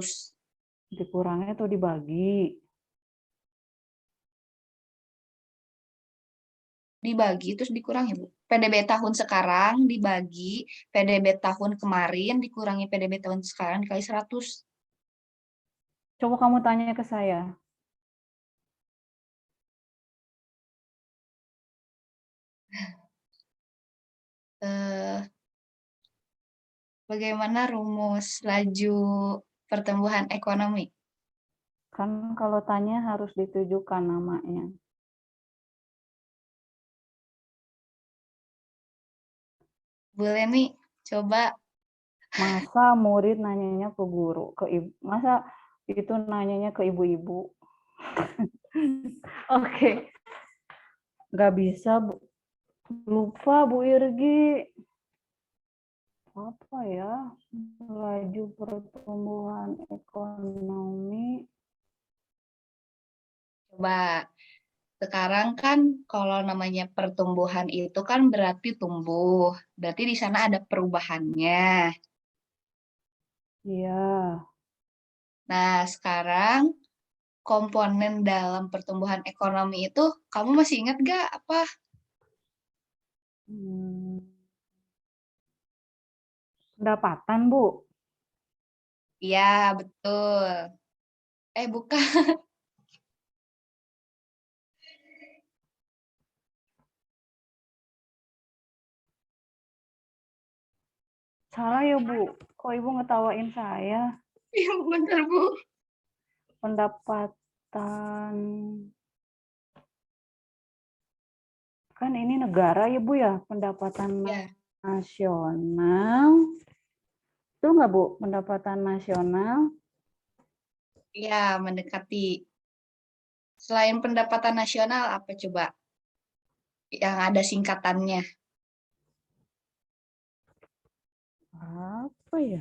Dikurangi atau dibagi? Dibagi terus dikurangi, Bu. PDB tahun sekarang dibagi PDB tahun kemarin dikurangi PDB tahun sekarang dikali 100. Coba kamu tanya ke saya. Bagaimana rumus laju pertumbuhan ekonomi? Kan kalau tanya harus ditujukan namanya. Boleh nih, coba. Masa murid nanyanya ke guru, ke ibu, masa itu nanyanya ke ibu-ibu? Oke. Nggak bisa, Bu. Lupa Bu Irgi. Apa ya? Laju pertumbuhan ekonomi. Coba. Sekarang kan kalau namanya pertumbuhan itu kan berarti tumbuh. Berarti di sana ada perubahannya. Iya. Nah, sekarang komponen dalam pertumbuhan ekonomi itu kamu masih ingat gak apa? Pendapatan, Bu. Iya, betul. Bukan. Salah ya, Bu. Kok Ibu ngetawain saya? Iya, benar, Bu. Pendapatan. Kan ini negara ya, Bu ya? Pendapatan nasional. Itu nggak, Bu? Pendapatan nasional. Iya, mendekati. Selain pendapatan nasional, apa coba? Yang ada singkatannya. Apa ya?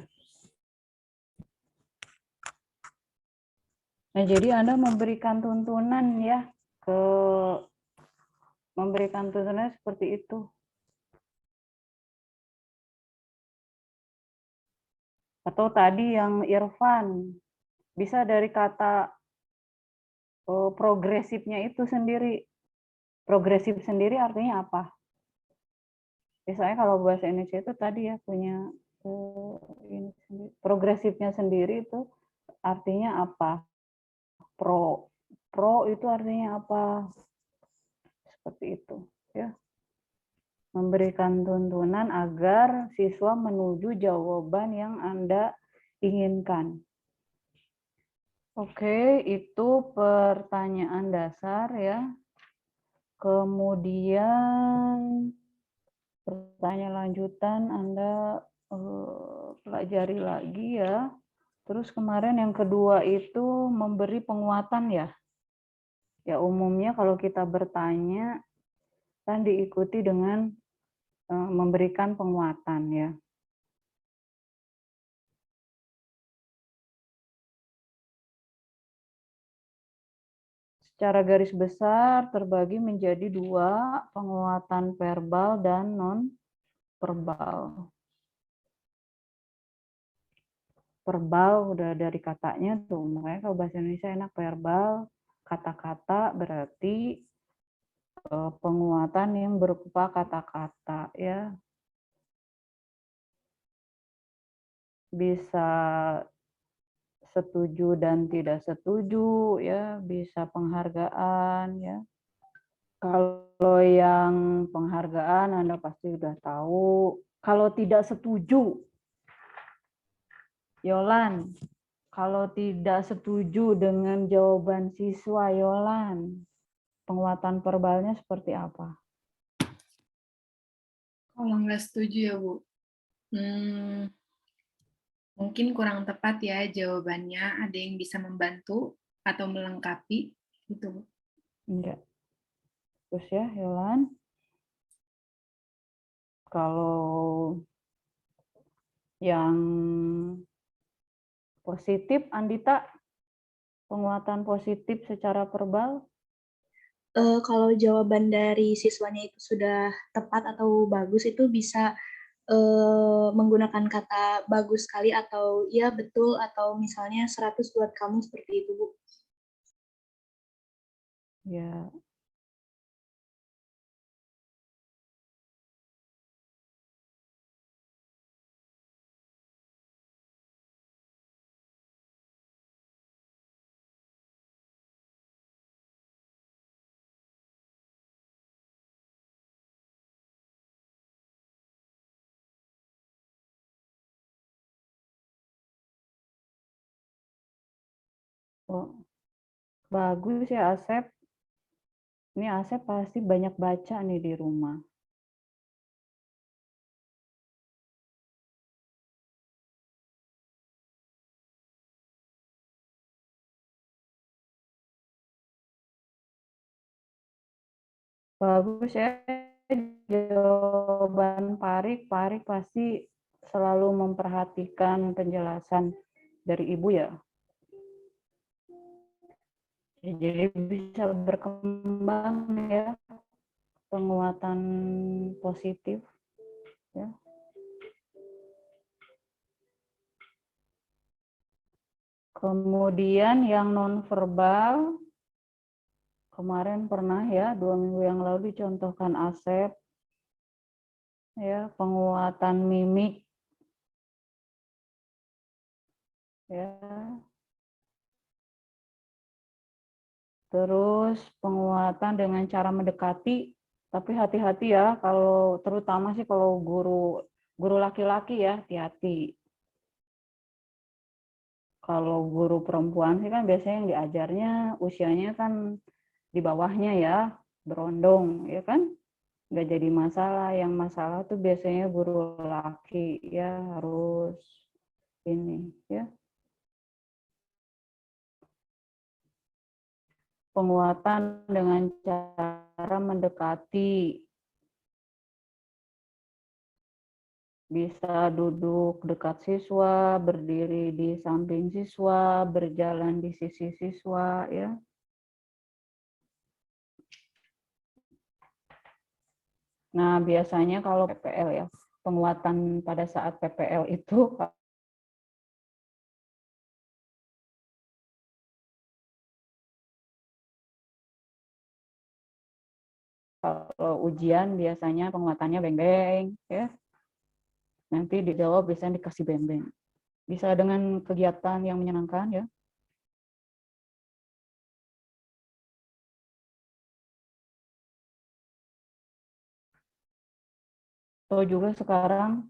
Nah, jadi Anda memberikan tuntunan ya memberikan tuntunan seperti itu. Atau tadi yang Irfan, bisa dari kata progresifnya itu sendiri. Progresif sendiri artinya apa? Misalnya kalau bahasa Indonesia itu tadi ya punya progresifnya sendiri itu artinya apa? Pro itu artinya apa? Seperti itu ya. Memberikan tuntunan agar siswa menuju jawaban yang Anda inginkan. Oke, itu pertanyaan dasar ya. Kemudian pertanyaan lanjutan Anda pelajari lagi ya. Terus kemarin yang kedua itu memberi penguatan ya. Ya umumnya kalau kita bertanya kan diikuti dengan memberikan penguatan ya. Secara garis besar terbagi menjadi dua, penguatan verbal dan non-verbal. Verbal udah dari katanya tuh, makanya kalau bahasa Indonesia enak verbal, kata-kata berarti penguatan yang berupa kata-kata ya. Bisa setuju dan tidak setuju ya, bisa penghargaan ya. Kalau yang penghargaan Anda pasti udah tahu. Kalau tidak setuju, Yolan, kalau tidak setuju dengan jawaban siswa Yolan, penguatan verbalnya seperti apa? Kalau nggak setuju ya, Bu. Mungkin kurang tepat ya jawabannya, ada yang bisa membantu atau melengkapi, gitu, Bu. Enggak. Terus ya, Yolan. Kalau yang positif, Andita, penguatan positif secara verbal? kalau jawaban dari siswanya itu sudah tepat atau bagus, itu bisa menggunakan kata bagus sekali atau ya betul atau misalnya 100 buat kamu seperti itu, Bu. Ya, oh, bagus ya Asep. Ini Asep pasti banyak baca nih di rumah. Bagus ya jawaban Parik. Parik pasti selalu memperhatikan penjelasan dari Ibu ya. Jadi bisa berkembang ya penguatan positif ya. Kemudian yang nonverbal kemarin pernah ya 2 minggu yang lalu dicontohkan Asep ya, penguatan mimik ya. Terus penguatan dengan cara mendekati, tapi hati-hati ya kalau terutama sih kalau guru laki-laki ya, hati-hati. Kalau guru perempuan sih kan biasanya yang diajarnya usianya kan di bawahnya ya, berondong ya kan, nggak jadi masalah. Yang masalah tuh biasanya guru laki ya, harus ini ya. Penguatan dengan cara mendekati, bisa duduk dekat siswa, berdiri di samping siswa, berjalan di sisi siswa ya. Nah, biasanya kalau PPL ya, penguatan pada saat PPL itu kalau ujian biasanya penguatannya beng-beng ya. Nanti dijawab biasanya dikasih beng-beng. Bisa dengan kegiatan yang menyenangkan ya. Atau juga sekarang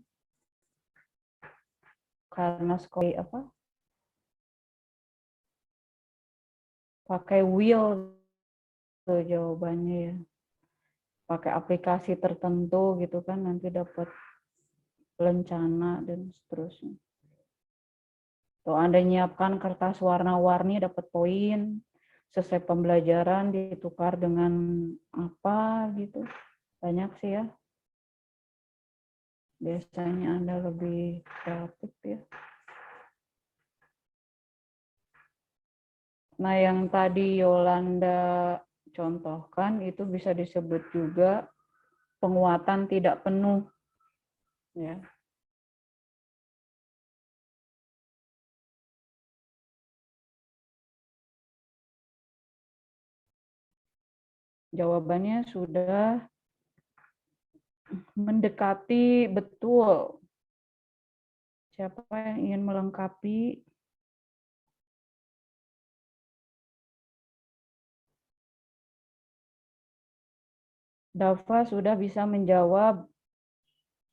karena sekolah apa? Pakai wheel tuh jawabannya ya. Pakai aplikasi tertentu gitu kan nanti dapat lencana dan seterusnya. Tuh Anda nyiapkan kertas warna-warni dapat poin, selesai pembelajaran ditukar dengan apa gitu. Banyak sih ya. Biasanya Anda lebih kreatif ya. Nah, yang tadi Yolanda contohkan itu bisa disebut juga penguatan tidak penuh ya. Jawabannya sudah mendekati betul. Siapa yang ingin melengkapi? Dava sudah bisa menjawab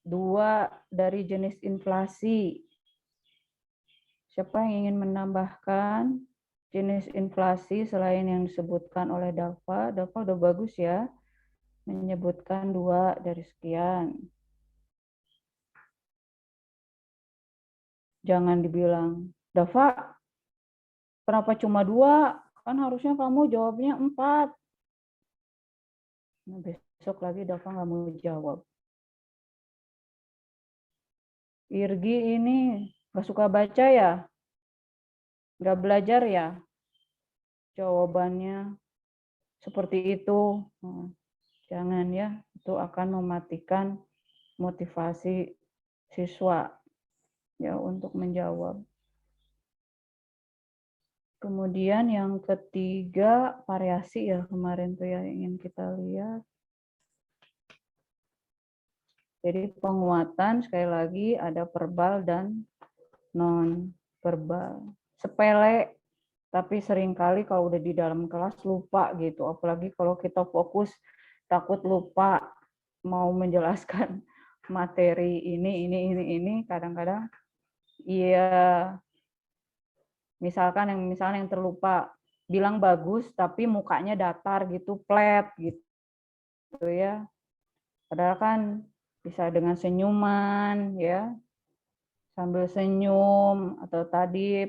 2 dari jenis inflasi. Siapa yang ingin menambahkan jenis inflasi selain yang disebutkan oleh Dava? Dava udah bagus ya, menyebutkan 2 dari sekian. Jangan dibilang, Dava, kenapa cuma 2? Kan harusnya kamu jawabnya 4. Nah, besok lagi Dava nggak mau jawab. Irgi ini nggak suka baca ya? Nggak belajar ya? Jawabannya seperti itu. Jangan ya, itu akan mematikan motivasi siswa ya untuk menjawab. Kemudian yang ketiga, variasi ya kemarin tuh ya ingin kita lihat. Jadi penguatan sekali lagi ada verbal dan non verbal. Sepele, tapi seringkali kalau udah di dalam kelas lupa gitu. Apalagi kalau kita fokus takut lupa mau menjelaskan materi ini kadang-kadang iya, misalnya yang terlupa bilang bagus tapi mukanya datar gitu, flat gitu ya. Padahal kan bisa dengan senyuman ya, sambil senyum atau tadi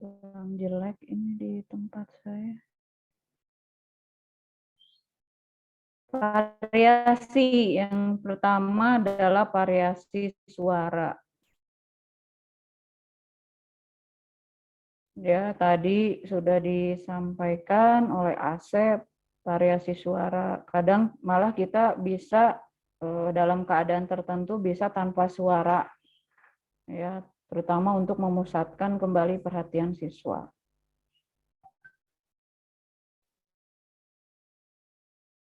kurang jelek ini di tempat saya. Variasi yang pertama adalah variasi suara. Ya, tadi sudah disampaikan oleh Asep, variasi suara. Kadang malah kita bisa dalam keadaan tertentu bisa tanpa suara. Ya, terutama untuk memusatkan kembali perhatian siswa.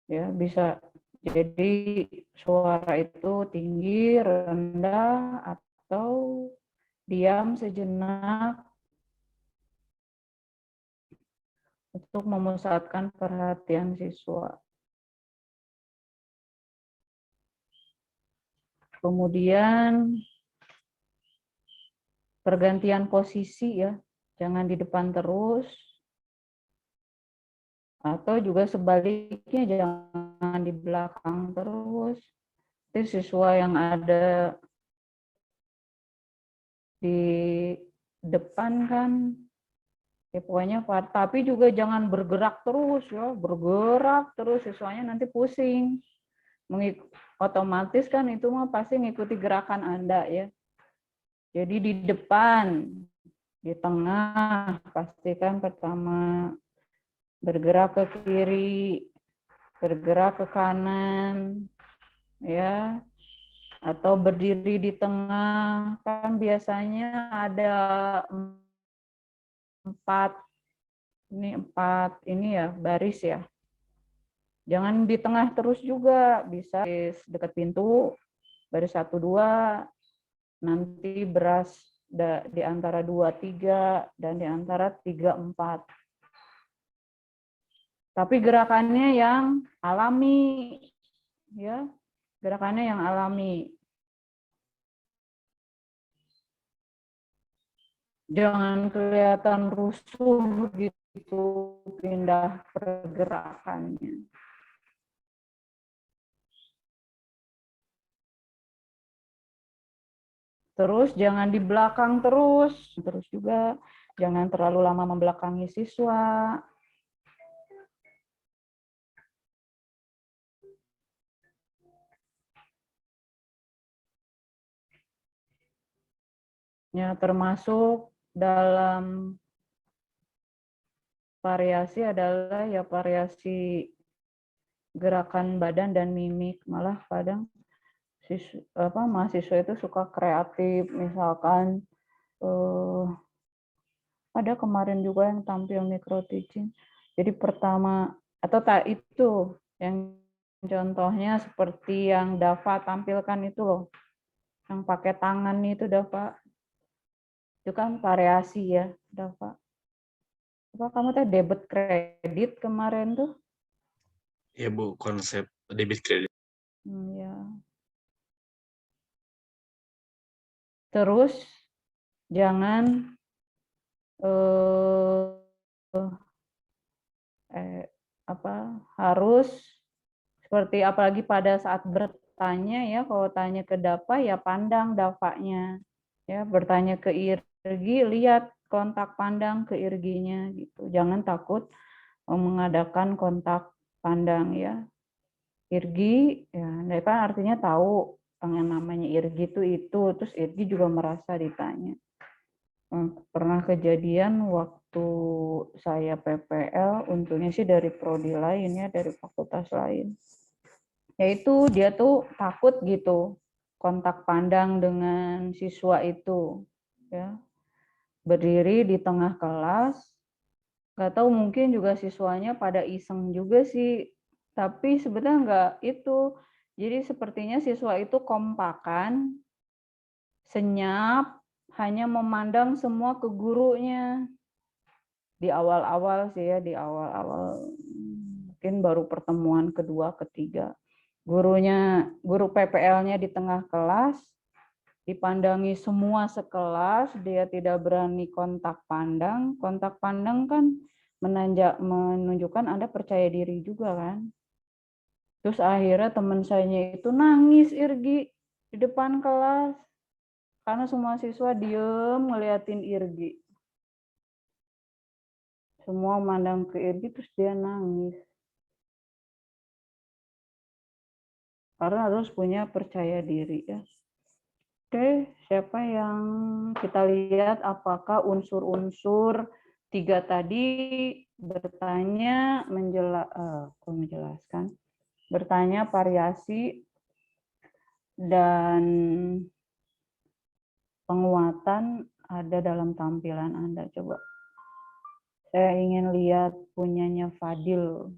Ya, bisa jadi suara itu tinggi, rendah, atau diam sejenak untuk memusatkan perhatian siswa. Kemudian pergantian posisi ya, jangan di depan terus, atau juga sebaliknya jangan di belakang terus. Itu siswa yang ada di depan kan, ya pokoknya, tapi juga jangan bergerak terus ya, bergerak terus siswanya nanti pusing. Otomatis kan itu mah pasti ngikuti gerakan Anda ya. Jadi di depan, di tengah, pastikan pertama bergerak ke kiri, bergerak ke kanan, ya, atau berdiri di tengah. Kan biasanya ada empat ini ya, baris ya. Jangan di tengah terus juga, bisa dekat pintu, baris 1, 2, nanti beras di antara 2, 3, dan di antara 3, 4. Tapi gerakannya yang alami, ya, gerakannya yang alami. Jangan kelihatan rusuh gitu, pindah pergerakannya. Terus jangan di belakang terus juga jangan terlalu lama membelakangi siswa. Ya, termasuk dalam variasi adalah ya variasi gerakan badan dan mimik. Malah kadang mahasiswa itu suka kreatif, misalkan ada kemarin juga yang tampil micro teaching. Jadi pertama atau itu yang contohnya seperti yang Dava tampilkan itu loh. Yang pakai tangan itu Dava. Itu kan variasi ya, Dava. Apa kamu teh debit kredit kemarin tuh? Ya Bu, konsep debit kredit. Ya. Terus jangan harus seperti apalagi pada saat bertanya ya, kalau tanya ke Dava ya pandang Davanya. Ya, bertanya ke Irgi, lihat kontak pandang ke Irginya gitu. Jangan takut mengadakan kontak pandang ya. Irgi ya, kan artinya tahu yang namanya Irgi itu, terus Irgi juga merasa ditanya. Pernah kejadian waktu saya PPL, untungnya sih dari prodi lain ya, dari fakultas lain. Yaitu dia tuh takut gitu kontak pandang dengan siswa itu, ya. Berdiri di tengah kelas, nggak tahu mungkin juga siswanya pada iseng juga sih, tapi sebenarnya nggak itu. Jadi sepertinya siswa itu kompakan, senyap, hanya memandang semua ke gurunya. Di awal-awal sih ya, di awal-awal mungkin baru pertemuan kedua, ketiga. Guru PPL-nya di tengah kelas, dipandangi semua sekelas, dia tidak berani kontak pandang. Kontak pandang kan menunjukkan Anda percaya diri juga kan. Terus akhirnya teman saya itu nangis Irgi di depan kelas. Karena semua siswa diem ngeliatin Irgi. Semua mandang ke Irgi terus dia nangis. Karena harus punya percaya diri ya. Oke, siapa yang kita lihat apakah unsur-unsur 3 tadi bertanya, menjelaskan, bertanya variasi dan penguatan ada dalam tampilan Anda. Coba. Saya ingin lihat punyanya Fadil.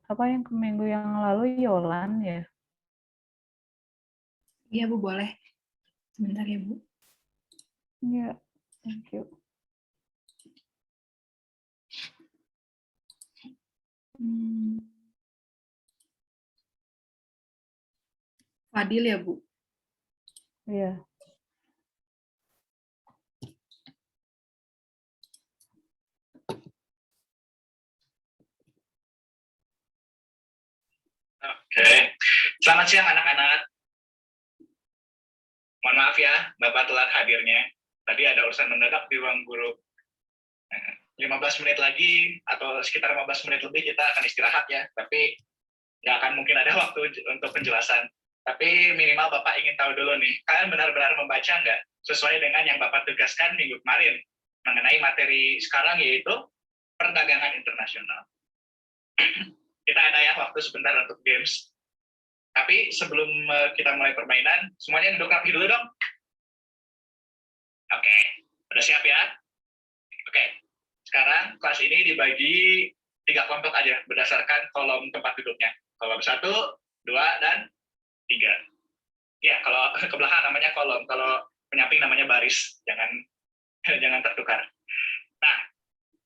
Apa yang ke minggu yang lalu Yolan ya? Iya Bu, boleh. Sebentar ya Bu. Iya, thank you. Fadil ya Bu? Iya. Oke, selamat siang anak-anak. Mohon maaf ya, Bapak telat hadirnya. Tadi ada urusan mendadak di ruang guru. 15 menit lagi, atau sekitar 15 menit lebih kita akan istirahat ya, tapi nggak akan mungkin ada waktu untuk penjelasan. Tapi minimal Bapak ingin tahu dulu nih, kalian benar-benar membaca nggak sesuai dengan yang Bapak tugaskan minggu kemarin mengenai materi sekarang, yaitu perdagangan internasional. Kita ada ya waktu sebentar untuk games. Tapi sebelum kita mulai permainan, semuanya duduk rapi dulu dong. Oke, udah siap ya? Oke, sekarang kelas ini dibagi 3 kelompok aja berdasarkan kolom tempat duduknya. Kolom 1, 2, dan 3. Ya, kalau ke belakang namanya kolom, kalau penyamping namanya baris. Jangan tertukar. Nah,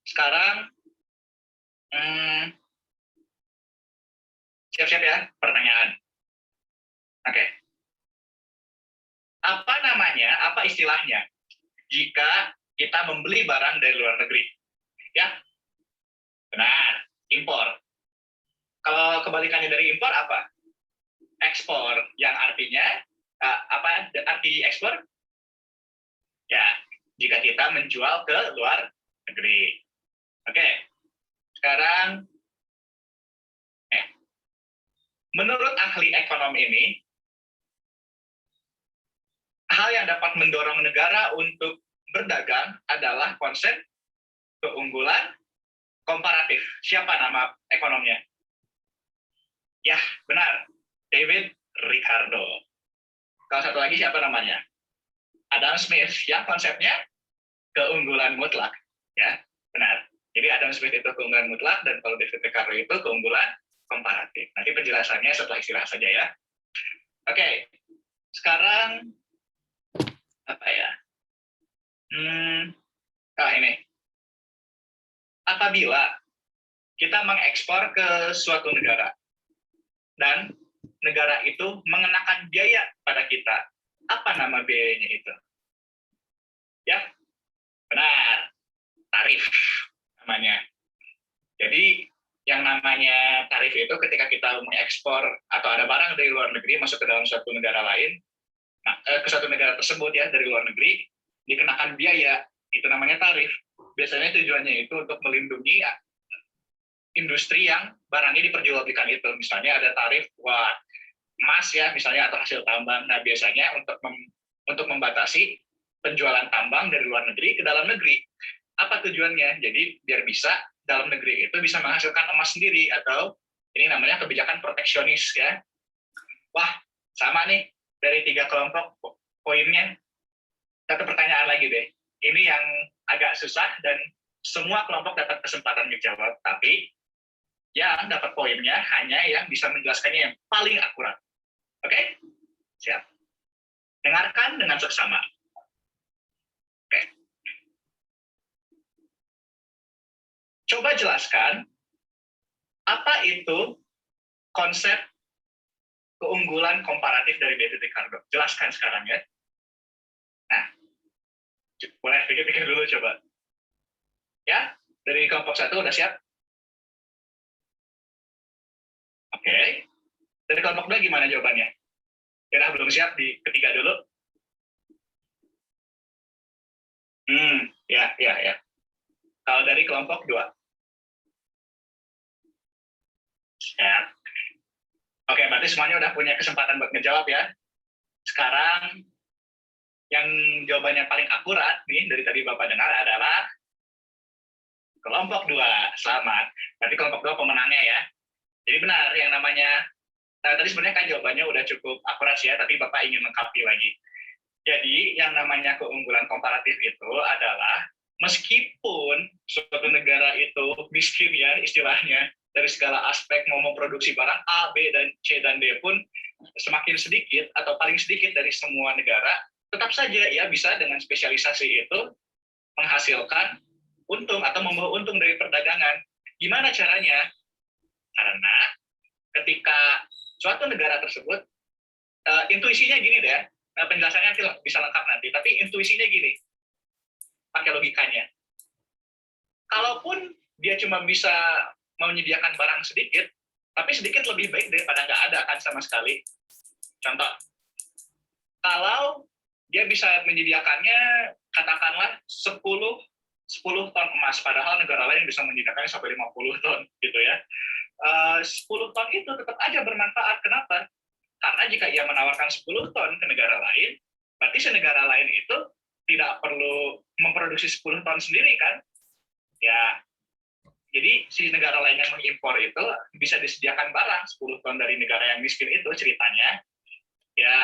sekarang siap-siap ya pertanyaan. Oke. Apa istilahnya jika kita membeli barang dari luar negeri? Ya, benar, impor. Kalau kebalikannya dari impor apa? Ekspor, yang artinya apa arti ekspor? Ya, jika kita menjual ke luar negeri. Oke, sekarang menurut ahli ekonomi ini, hal yang dapat mendorong negara untuk berdagang adalah konsep keunggulan komparatif. Siapa nama ekonomnya? Ya, benar. David Ricardo. Kalau satu lagi siapa namanya? Adam Smith. Ya, konsepnya keunggulan mutlak. Ya, benar. Jadi Adam Smith itu keunggulan mutlak, dan kalau David Ricardo itu keunggulan komparatif. Nanti penjelasannya setelah istirahat saja ya. Oke, sekarang apa ya? Ini. Apabila kita mengekspor ke suatu negara, dan negara itu mengenakan biaya pada kita, apa nama biayanya itu? Ya, benar. Tarif namanya. Jadi yang namanya tarif itu ketika kita mengekspor atau ada barang dari luar negeri masuk ke dalam suatu negara lain, ke suatu negara tersebut ya dari luar negeri, dikenakan biaya, itu namanya tarif. Biasanya tujuannya itu untuk melindungi industri yang barangnya diperjualbelikan itu. Misalnya ada tarif buat emas ya, misalnya, atau hasil tambang. Nah, biasanya untuk membatasi penjualan tambang dari luar negeri ke dalam negeri. Apa tujuannya? Jadi biar bisa dalam negeri itu bisa menghasilkan emas sendiri, atau ini namanya kebijakan proteksionis ya. Wah, sama nih dari 3 kelompok poinnya. Satu pertanyaan lagi deh. Ini yang agak susah dan semua kelompok dapat kesempatan menjawab, tapi yang dapat poinnya hanya yang bisa menjelaskannya yang paling akurat. Oke? Siap. Dengarkan dengan seksama. Oke. Coba jelaskan apa itu konsep keunggulan komparatif dari David Ricardo. Jelaskan sekarang ya. Nah, boleh pikir-pikir dulu coba. Ya, dari kelompok 1 udah siap? Oke. Dari kelompok 2 gimana jawabannya? Ya, belum siap, di ketiga dulu. Ya. Kalau dari kelompok 2. Siap. Oke, berarti semuanya udah punya kesempatan buat ngejawab ya. Sekarang, yang jawabannya paling akurat nih, dari tadi Bapak dengar adalah kelompok 2. Selamat. Berarti kelompok 2 pemenangnya ya. Jadi benar, yang namanya, tadi sebenarnya kan jawabannya udah cukup akurat sih ya, tapi Bapak ingin lengkapi lagi. Jadi yang namanya keunggulan komparatif itu adalah meskipun suatu negara itu miskin ya istilahnya, dari segala aspek mau memproduksi barang A, B, dan C, dan D pun semakin sedikit atau paling sedikit dari semua negara, tetap saja ya bisa dengan spesialisasi itu menghasilkan untung atau membawa untung dari perdagangan. Gimana caranya? Karena ketika suatu negara tersebut, intuisinya gini deh, penjelasannya bisa lengkap nanti, tapi intuisinya gini, pakai logikanya. Kalaupun dia cuma bisa menyediakan barang sedikit, tapi sedikit lebih baik daripada nggak ada kan sama sekali. Contoh, kalau dia bisa menyediakannya katakanlah 10 ton emas, padahal negara lain bisa menyediakannya sampai 50 ton gitu ya. 10 ton itu tetap aja bermanfaat. Kenapa? Karena jika ia menawarkan 10 ton ke negara lain, berarti si negara lain itu tidak perlu memproduksi 10 ton sendiri kan? Ya, jadi si negara lain yang mengimpor itu bisa disediakan barang 10 ton dari negara yang miskin itu ceritanya. Ya,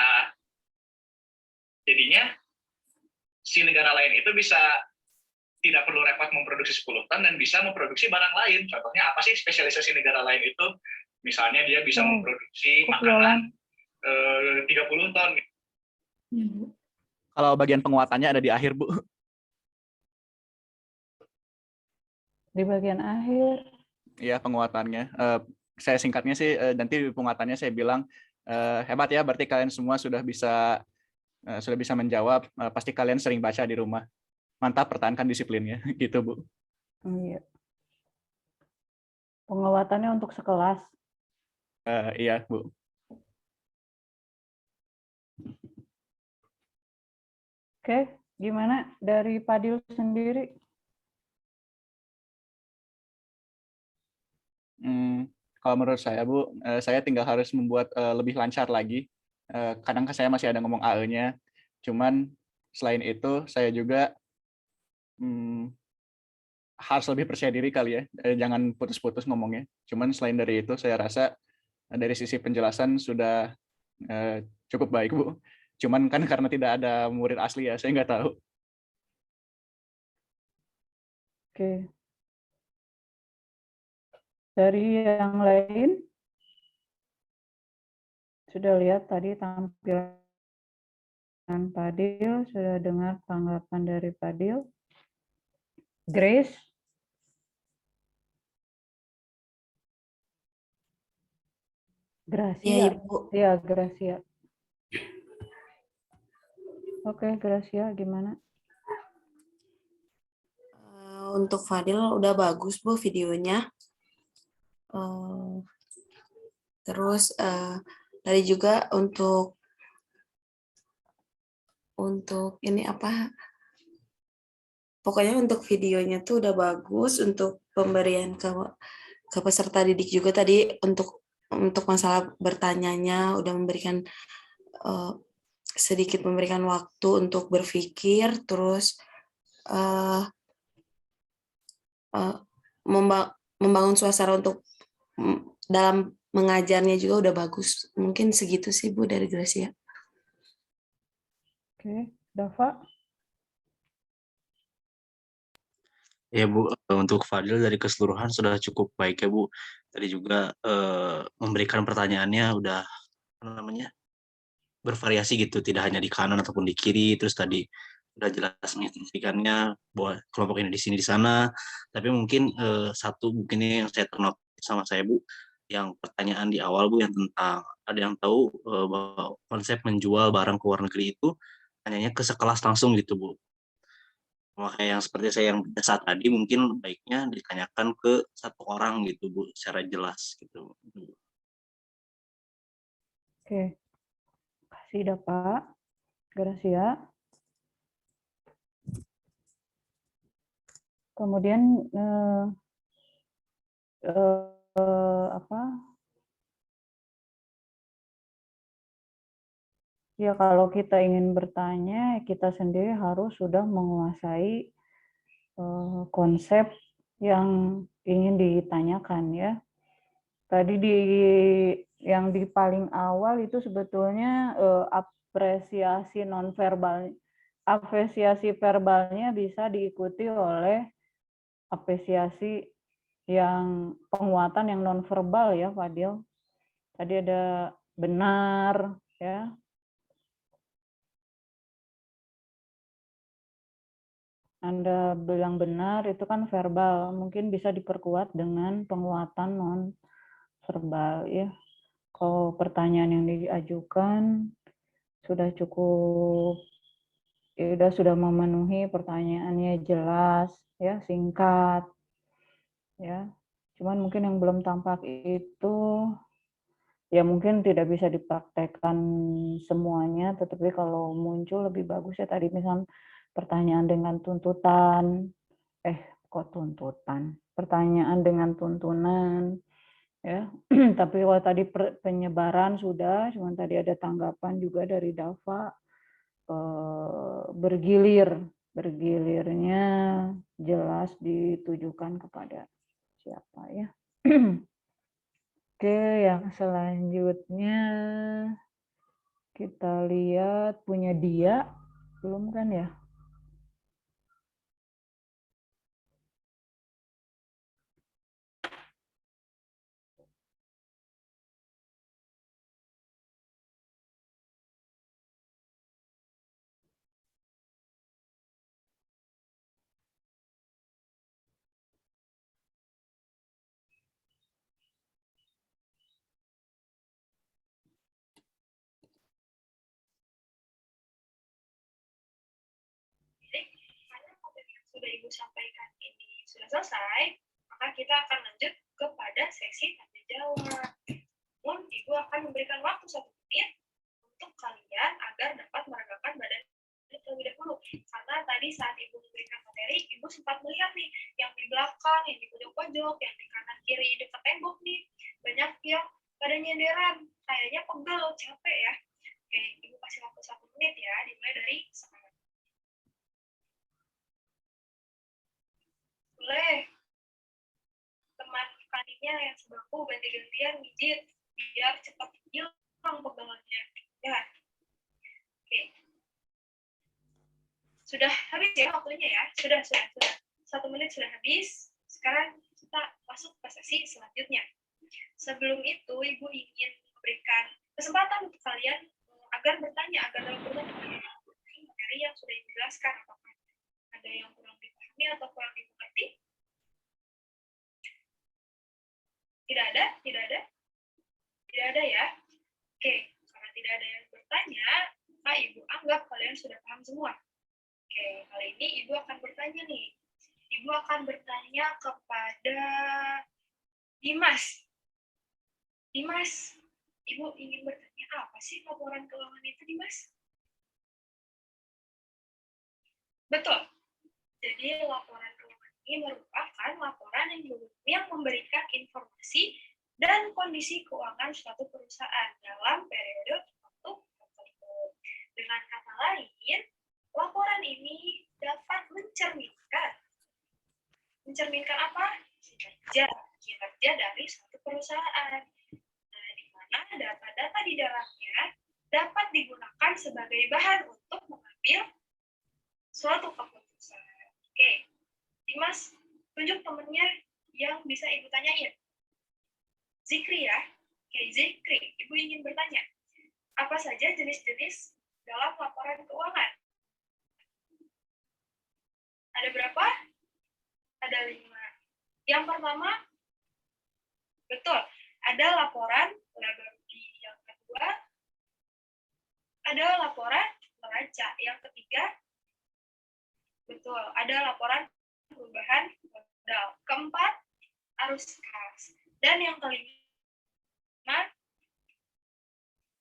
jadinya si negara lain itu bisa tidak perlu repot memproduksi 10 ton dan bisa memproduksi barang lain. Contohnya apa sih spesialisasi negara lain itu? Misalnya dia bisa memproduksi makanan 30 ton. Kalau bagian penguatannya ada di akhir, Bu. Di bagian akhir. Iya, penguatannya. Saya singkatnya sih, nanti di penguatannya saya bilang, hebat ya, berarti kalian semua sudah bisa menjawab. Pasti kalian sering baca di rumah. Mantap, pertahankan disiplinnya. Gitu, Bu. Iya. Penguatannya untuk sekelas. Iya, Bu. Oke, gimana dari Padil sendiri? kalau menurut saya Bu, saya tinggal harus membuat lebih lancar lagi. Kadang saya masih ada ngomong AE-nya, cuman selain itu saya juga harus lebih percaya diri kali ya, jangan putus-putus ngomongnya. Cuman selain dari itu saya rasa dari sisi penjelasan sudah cukup baik Bu. Cuman kan karena tidak ada murid asli ya, saya nggak tahu. Oke. Dari yang lain, sudah lihat tadi tampilan Fadil, sudah dengar tanggapan dari Fadil. Grace? Gracia. Iya, Ibu. Ya, Gracia. Oke, Gracia, gimana? Untuk Fadil udah bagus Bu videonya. Terus tadi juga untuk ini apa? Pokoknya untuk videonya tuh udah bagus, untuk pemberian ke peserta didik juga tadi untuk masalah bertanyanya udah memberikan sedikit memberikan waktu untuk berpikir, terus membangun suasana untuk dalam mengajarnya juga udah bagus. Mungkin segitu sih Bu dari Gracia. Oke, Dava? Ya Bu, untuk Fadil dari keseluruhan sudah cukup baik ya Bu. Tadi juga memberikan pertanyaannya udah bervariasi gitu, tidak hanya di kanan ataupun di kiri. Terus tadi udah jelas menginstruksikannya bahwa kelompok ini di sini di sana. Tapi mungkin satu mungkin yang saya ternotis sama saya Bu, yang pertanyaan di awal Bu yang tentang ada yang tahu bahwa konsep menjual barang ke luar negeri itu hanya ke sekelas langsung gitu Bu. Makanya yang seperti saya yang saat tadi mungkin baiknya ditanyakan ke satu orang gitu Bu, secara jelas gitu. Oke. Kasih Dava. Gracia. Kemudian ya kalau kita ingin bertanya, kita sendiri harus sudah menguasai konsep yang ingin ditanyakan ya. Tadi yang di paling awal itu sebetulnya apresiasi nonverbal, apresiasi verbalnya bisa diikuti oleh apresiasi yang penguatan yang nonverbal ya, Fadil. Tadi ada benar ya. Anda bilang benar itu kan verbal, mungkin bisa diperkuat dengan penguatan non-verbal ya. Kalau pertanyaan yang diajukan sudah cukup, ya sudah memenuhi pertanyaannya jelas ya, singkat ya. Cuman mungkin yang belum tampak itu ya mungkin tidak bisa dipraktekkan semuanya, tetapi kalau muncul lebih bagus ya tadi misal pertanyaan dengan tuntutan, pertanyaan dengan tuntunan, ya. Tapi kalau tadi penyebaran sudah, cuman tadi ada tanggapan juga dari Dava, bergilirnya jelas ditujukan kepada siapa ya. Oke, yang selanjutnya kita lihat punya dia, belum kan ya? Sudah Ibu sampaikan ini sudah selesai, maka kita akan lanjut kepada sesi tanya jawab. Namun Ibu akan memberikan waktu 1 menit untuk kalian agar dapat meregangkan badan terlebih dahulu. Karena tadi saat Ibu memberikan materi, Ibu sempat melihat nih yang di belakang, yang di pojok-pojok, yang di kanan kiri dekat tembok nih, banyak banyak yang pada nyindiran, kayaknya pegel, capek ya. Oke, Ibu kasih waktu 1 menit ya, dimulai dari sekarang. Boleh teman kalinya yang sebangku ganti-gantian mijit biar cepat hilang pegangannya. Ya. Oke. Sudah habis ya waktunya ya? Sudah. 1 menit sudah habis. Sekarang kita masuk ke sesi selanjutnya. Sebelum itu, Ibu ingin memberikan kesempatan untuk kalian agar bertanya, agar dalam bertanya materi yang sudah Ibu jelaskan. Apakah ada yang kurang dipahami atau kurang dimengerti? Tidak ada? Tidak ada ya? Oke, karena tidak ada yang bertanya, maka Ibu anggap kalian sudah paham semua. Oke, kali ini Ibu akan bertanya nih. Ibu akan bertanya kepada Dimas. Dimas, Ibu ingin bertanya apa sih laporan keuangan itu, Dimas? Betul. Jadi laporan keuangan ini merupakan laporan yang memberikan informasi dan kondisi keuangan suatu perusahaan dalam periode waktu tertentu. Dengan kata lain, laporan ini dapat mencerminkan apa? Kinerja dari suatu perusahaan. Nah, di mana data-data di dalamnya dapat digunakan sebagai bahan untuk mengambil suatu keputusan. Oke, Dimas, tunjuk temennya yang bisa Ibu tanyain. Zikri ya. Oke, Zikri, Ibu ingin bertanya. Apa saja jenis-jenis dalam laporan keuangan? Ada berapa? Ada 5. Yang pertama, betul, ada laporan laba rugi. Yang kedua, ada laporan neraca. Yang ketiga, betul, ada laporan perubahan modal. Keempat, arus kas. Dan yang kelima,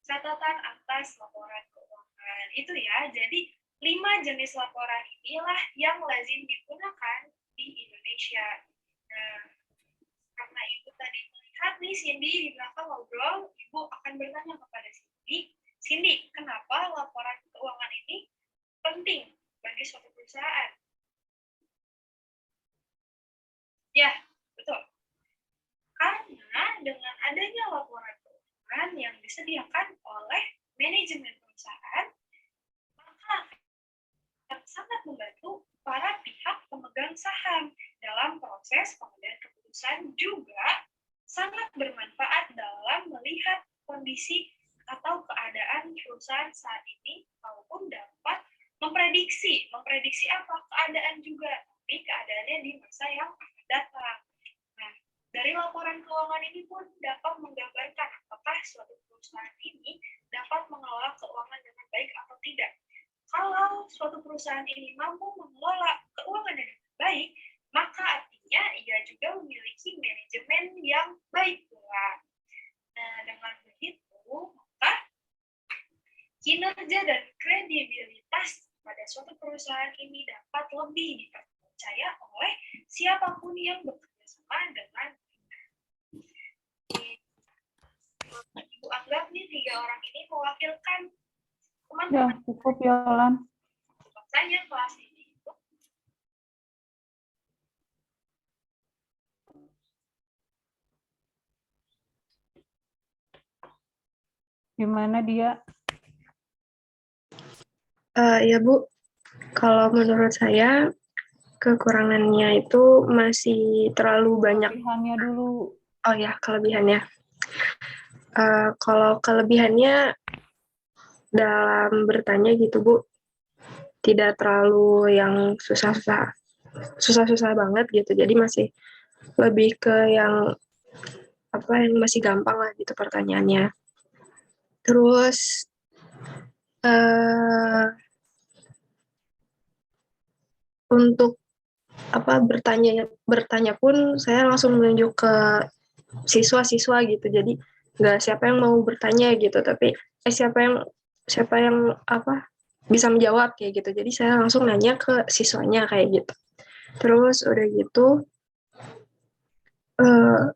catatan atas laporan keuangan. Itu ya, jadi 5 jenis laporan inilah yang lazim digunakan di Indonesia. Nah, karena Ibu tadi melihat nih Cindy di belakang ngobrol, Ibu akan bertanya kepada Cindy, Cindy, kenapa laporan keuangan ini penting bagi suatu perusahaan? Ya, betul. Karena dengan adanya laporan keuangan yang disediakan oleh manajemen perusahaan, maka akan sangat membantu para pihak pemegang saham dalam proses pengambilan keputusan, juga sangat bermanfaat dalam melihat kondisi atau keadaan perusahaan saat ini, maupun dapat memprediksi apa keadaan juga, tapi keadaannya di masa yang akan datang. Nah, dari laporan keuangan ini pun dapat menggambarkan apakah suatu perusahaan ini dapat mengelola keuangan dengan baik atau tidak. Kalau suatu perusahaan ini mampu mengelola keuangan dengan baik, maka artinya ia juga memiliki manajemen yang baik pula. Nah, dengan begitu, maka kinerja dan kredibilitas pada suatu perusahaan ini dapat lebih dipercaya oleh siapapun yang bekerja sama dengan kita. Ibu anggap nih 3 orang ini mewakilkan Ya, teman-teman cukup Yolan. saya kelas ini. Gimana dia? Ya Bu, kalau menurut saya kekurangannya itu masih terlalu banyak. Kelebihannya dulu. Oh ya, kelebihannya. Kalau kelebihannya dalam bertanya gitu Bu, tidak terlalu yang susah-susah banget gitu. Jadi masih lebih ke yang masih gampang lah gitu pertanyaannya. Terus untuk bertanya pun saya langsung menunjuk ke siswa-siswa gitu. Jadi nggak siapa yang mau bertanya gitu, tapi siapa yang bisa menjawab kayak gitu. Jadi saya langsung nanya ke siswanya kayak gitu. Terus udah gitu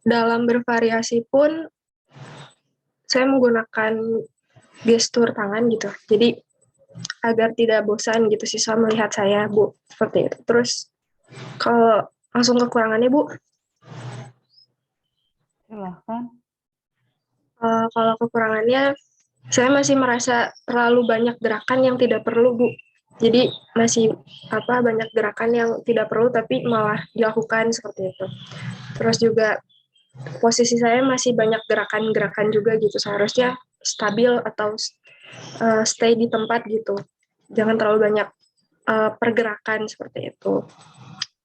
dalam bervariasi pun saya menggunakan gestur tangan gitu. Jadi agar tidak bosan gitu siswa melihat saya, Bu. Seperti itu. Terus kalau langsung kekurangannya, Bu. Silahkan. Kalau kekurangannya, saya masih merasa terlalu banyak gerakan yang tidak perlu, Bu. Jadi masih banyak gerakan yang tidak perlu tapi malah dilakukan seperti itu. Terus juga posisi saya masih banyak gerakan-gerakan juga gitu. Seharusnya stabil atau stay di tempat gitu. Jangan terlalu banyak pergerakan seperti itu.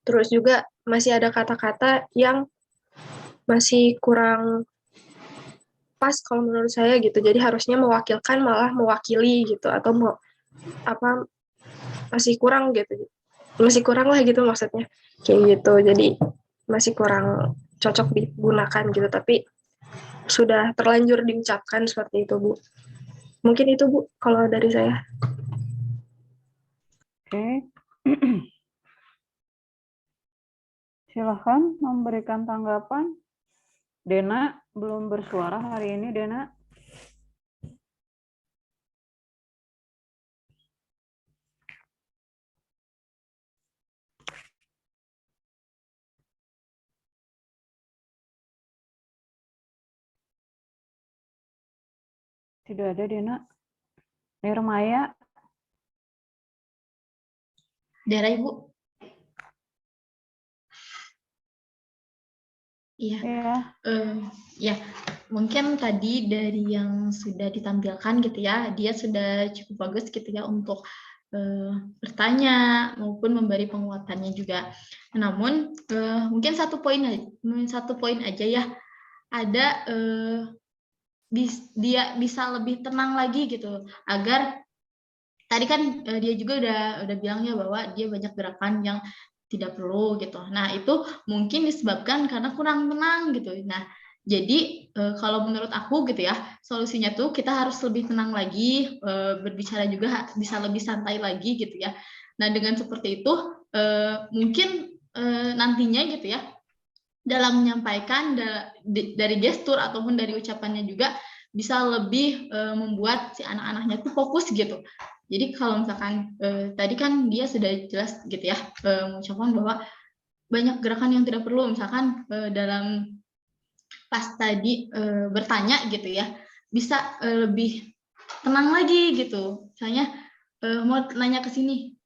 Terus juga masih ada kata-kata yang masih kurang pas kalau menurut saya gitu. Jadi harusnya mewakilkan malah mewakili gitu atau masih kurang gitu. Masih kurang lah gitu maksudnya. Kayak gitu. Jadi masih kurang cocok digunakan gitu, tapi sudah terlanjur diucapkan seperti itu, Bu. Mungkin itu, Bu, kalau dari saya. Oke. Silahkan memberikan tanggapan. Dena belum bersuara hari ini, Dena. Tidak ada, Dena. Nirmaya. Daerah Ibu. Iya. Ya, mungkin tadi dari yang sudah ditampilkan gitu ya, dia sudah cukup bagus gitu ya untuk bertanya maupun memberi penguatannya juga. Namun mungkin satu poin aja ya, ada dia bisa lebih tenang lagi gitu, agar tadi kan dia juga udah bilangnya bahwa dia banyak gerakan yang tidak perlu gitu. Nah, itu mungkin disebabkan karena kurang tenang gitu. Nah, jadi kalau menurut aku gitu ya, solusinya tuh kita harus lebih tenang lagi, berbicara juga bisa lebih santai lagi gitu ya. Nah, dengan seperti itu mungkin nantinya gitu ya, dalam menyampaikan dari gestur ataupun dari ucapannya juga bisa lebih membuat si anak-anaknya tuh fokus gitu. Jadi kalau misalkan tadi kan dia sudah jelas gitu ya mengucapkan bahwa banyak gerakan yang tidak perlu, misalkan dalam pas tadi bertanya gitu ya, bisa lebih tenang lagi gitu. Misalnya mau nanya ke sini,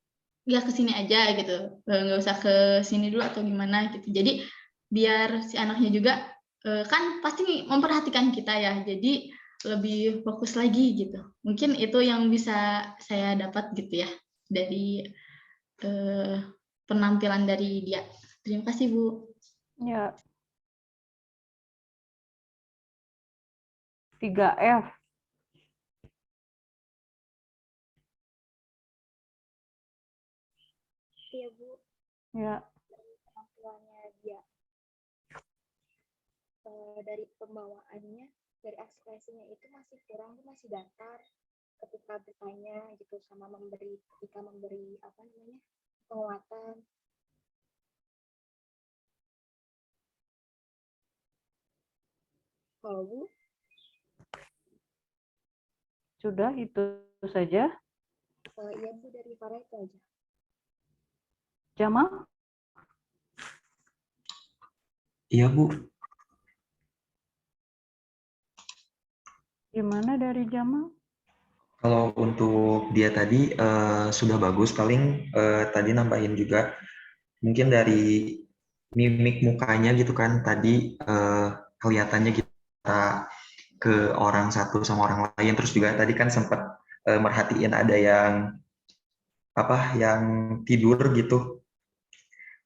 ya ke sini aja gitu, nggak usah ke sini dulu atau gimana gitu. Jadi biar si anaknya juga kan pasti memperhatikan kita ya, jadi lebih fokus lagi gitu. Mungkin itu yang bisa saya dapat gitu ya dari penampilan dari dia. Terima kasih, Bu. Ya. 3F. Iya, Bu. Ya. Penampilannya dia. Dari pembawaannya, dari ekspresinya itu masih kurang, masih datar ketika bertanya gitu, sama ketika memberi penguatan. Kalau Bu? Sudah itu saja. Iya, Bu, dari Farah itu aja. Jamal? Iya, Bu. Gimana dari Jamal? Kalau untuk dia tadi sudah bagus, paling tadi nambahin juga mungkin dari mimik mukanya gitu kan, tadi kelihatannya kita ke orang satu sama orang lain, terus juga tadi kan sempat merhatiin ada yang yang tidur gitu,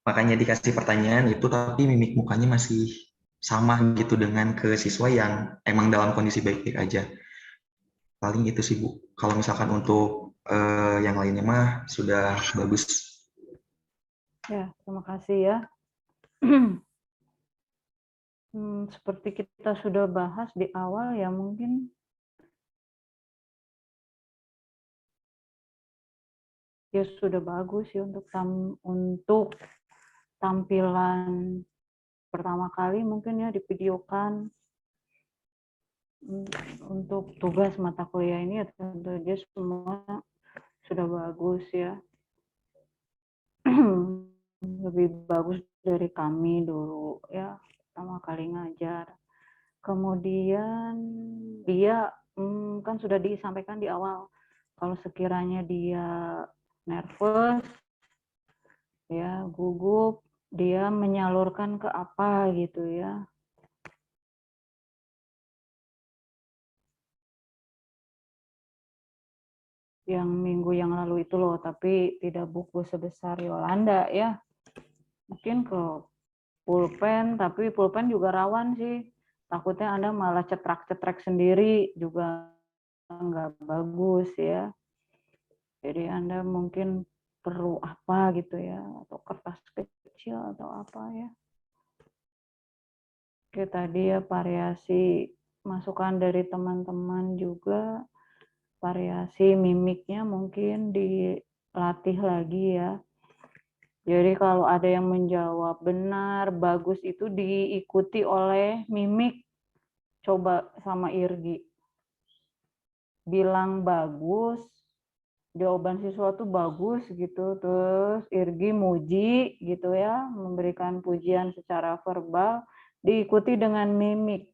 makanya dikasih pertanyaan itu tapi mimik mukanya masih sama gitu dengan ke siswa yang emang dalam kondisi baik-baik aja. Paling itu sih, Bu. Kalau misalkan untuk yang lainnya mah sudah bagus. Ya, terima kasih ya. Seperti kita sudah bahas di awal ya, mungkin ya sudah bagus ya untuk tampilan pertama kali mungkin ya divideokan untuk tugas mata kuliah ini ya tentu saja semua sudah bagus ya. Lebih bagus dari kami dulu ya, pertama kali ngajar. Kemudian dia kan sudah disampaikan di awal, kalau sekiranya dia nervous, ya gugup, dia menyalurkan ke apa gitu ya. Yang minggu yang lalu itu loh, tapi tidak buku sebesar Yolanda ya. Mungkin ke pulpen, tapi pulpen juga rawan sih. Takutnya Anda malah cetrek-cetrek sendiri juga nggak bagus ya. Jadi Anda mungkin perlu apa gitu ya, atau kertas kecil atau apa ya. Oke, tadi ya variasi masukan dari teman-teman juga. Variasi mimiknya mungkin dilatih lagi ya. Jadi kalau ada yang menjawab benar, bagus itu diikuti oleh mimik. Coba sama Irgi. Bilang bagus, jawaban siswa tuh bagus gitu. Terus Irgi muji gitu ya, memberikan pujian secara verbal, diikuti dengan mimik.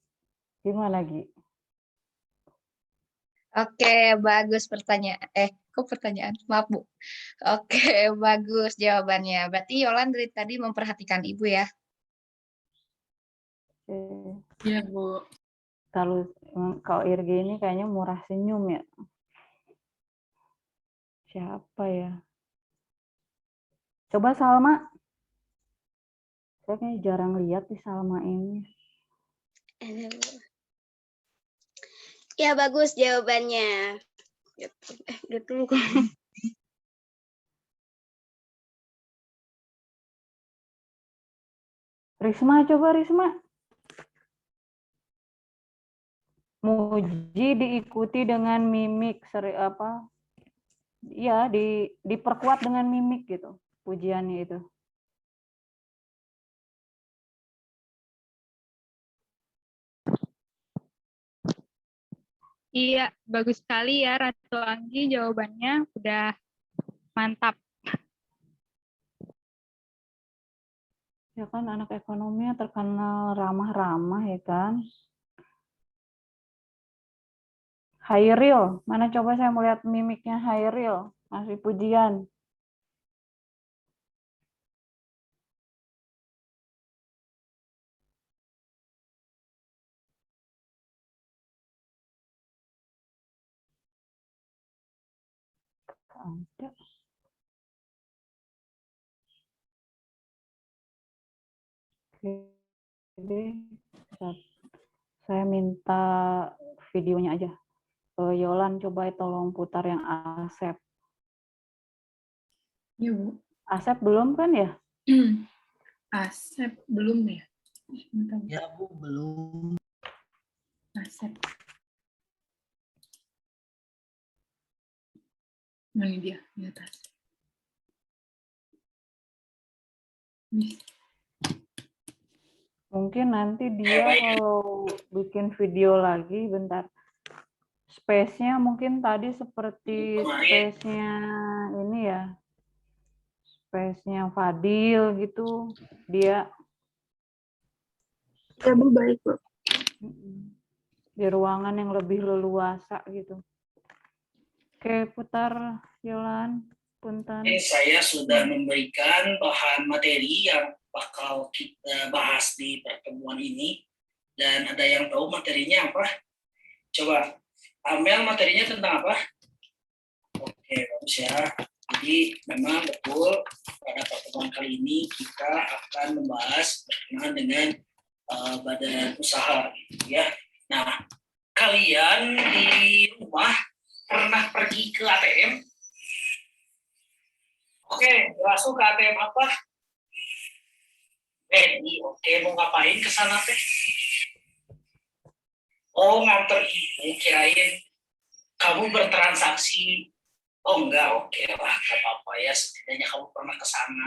Gimana Gi? Oke, bagus pertanyaan. Kok pertanyaan? Maaf, Bu. Oke, bagus jawabannya. Berarti Yolan dari tadi memperhatikan Ibu ya? Iya, Bu. Kalau Irgi ini kayaknya murah senyum ya. Siapa ya? Coba Salma. Saya kayaknya jarang lihat di Salma ini. Ya bagus jawabannya. Gitu. Risma, coba Risma. Muji diikuti dengan mimik, ya diperkuat dengan mimik gitu, pujiannya itu. Iya, bagus sekali ya Ratu Anggi, jawabannya udah mantap. Ya kan anak ekonominya terkenal ramah-ramah ya kan. Hairil, mana coba saya mau lihat mimiknya Hairil, ngasih pujian. Ada. Oke, saya minta videonya aja. Yolan, coba tolong putar yang Asep. Iya, Bu. Asep belum kan ya? Asep belum ya? Bentar. Ya, Bu, belum. Asep. Nah, ini dia, di atas. Mungkin nanti dia kalau bikin video lagi, bentar. Space-nya mungkin tadi seperti space-nya ini ya. Space-nya Fadil gitu. Dia Ya Bu, baik Bu. di ruangan yang lebih leluasa gitu. Oke, putar Yolan, punten. Saya sudah memberikan bahan materi yang bakal kita bahas di pertemuan ini. Dan ada yang tahu materinya apa? Coba, Amel materinya tentang apa? Oke, bagus ya. Jadi memang betul pada pertemuan kali ini kita akan membahas berkenaan dengan badan usaha gitu ya. Nah, kalian di rumah pernah pergi ke ATM? Oke, langsung ke ATM apa? Oke, mau ngapain ke sana teh? Oh, nganter ibu, kirain kamu bertransaksi. Oh enggak, oke lah, gak apa-apa ya, setidaknya kamu pernah ke sana.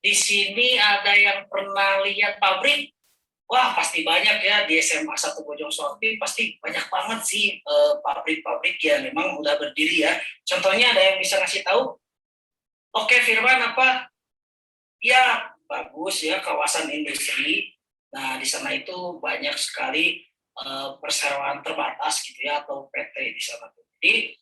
di sini ada yang pernah lihat pabrik? Wah, pasti banyak ya, di SMA 1 Bojong Sopi pasti banyak banget sih pabrik-pabrik yang memang udah berdiri ya. Contohnya ada yang bisa ngasih tahu? Oke, Firman, apa? Ya, bagus ya, kawasan industri. Nah, di sana itu banyak sekali perseroan terbatas gitu ya, atau PT di sana. Jadi,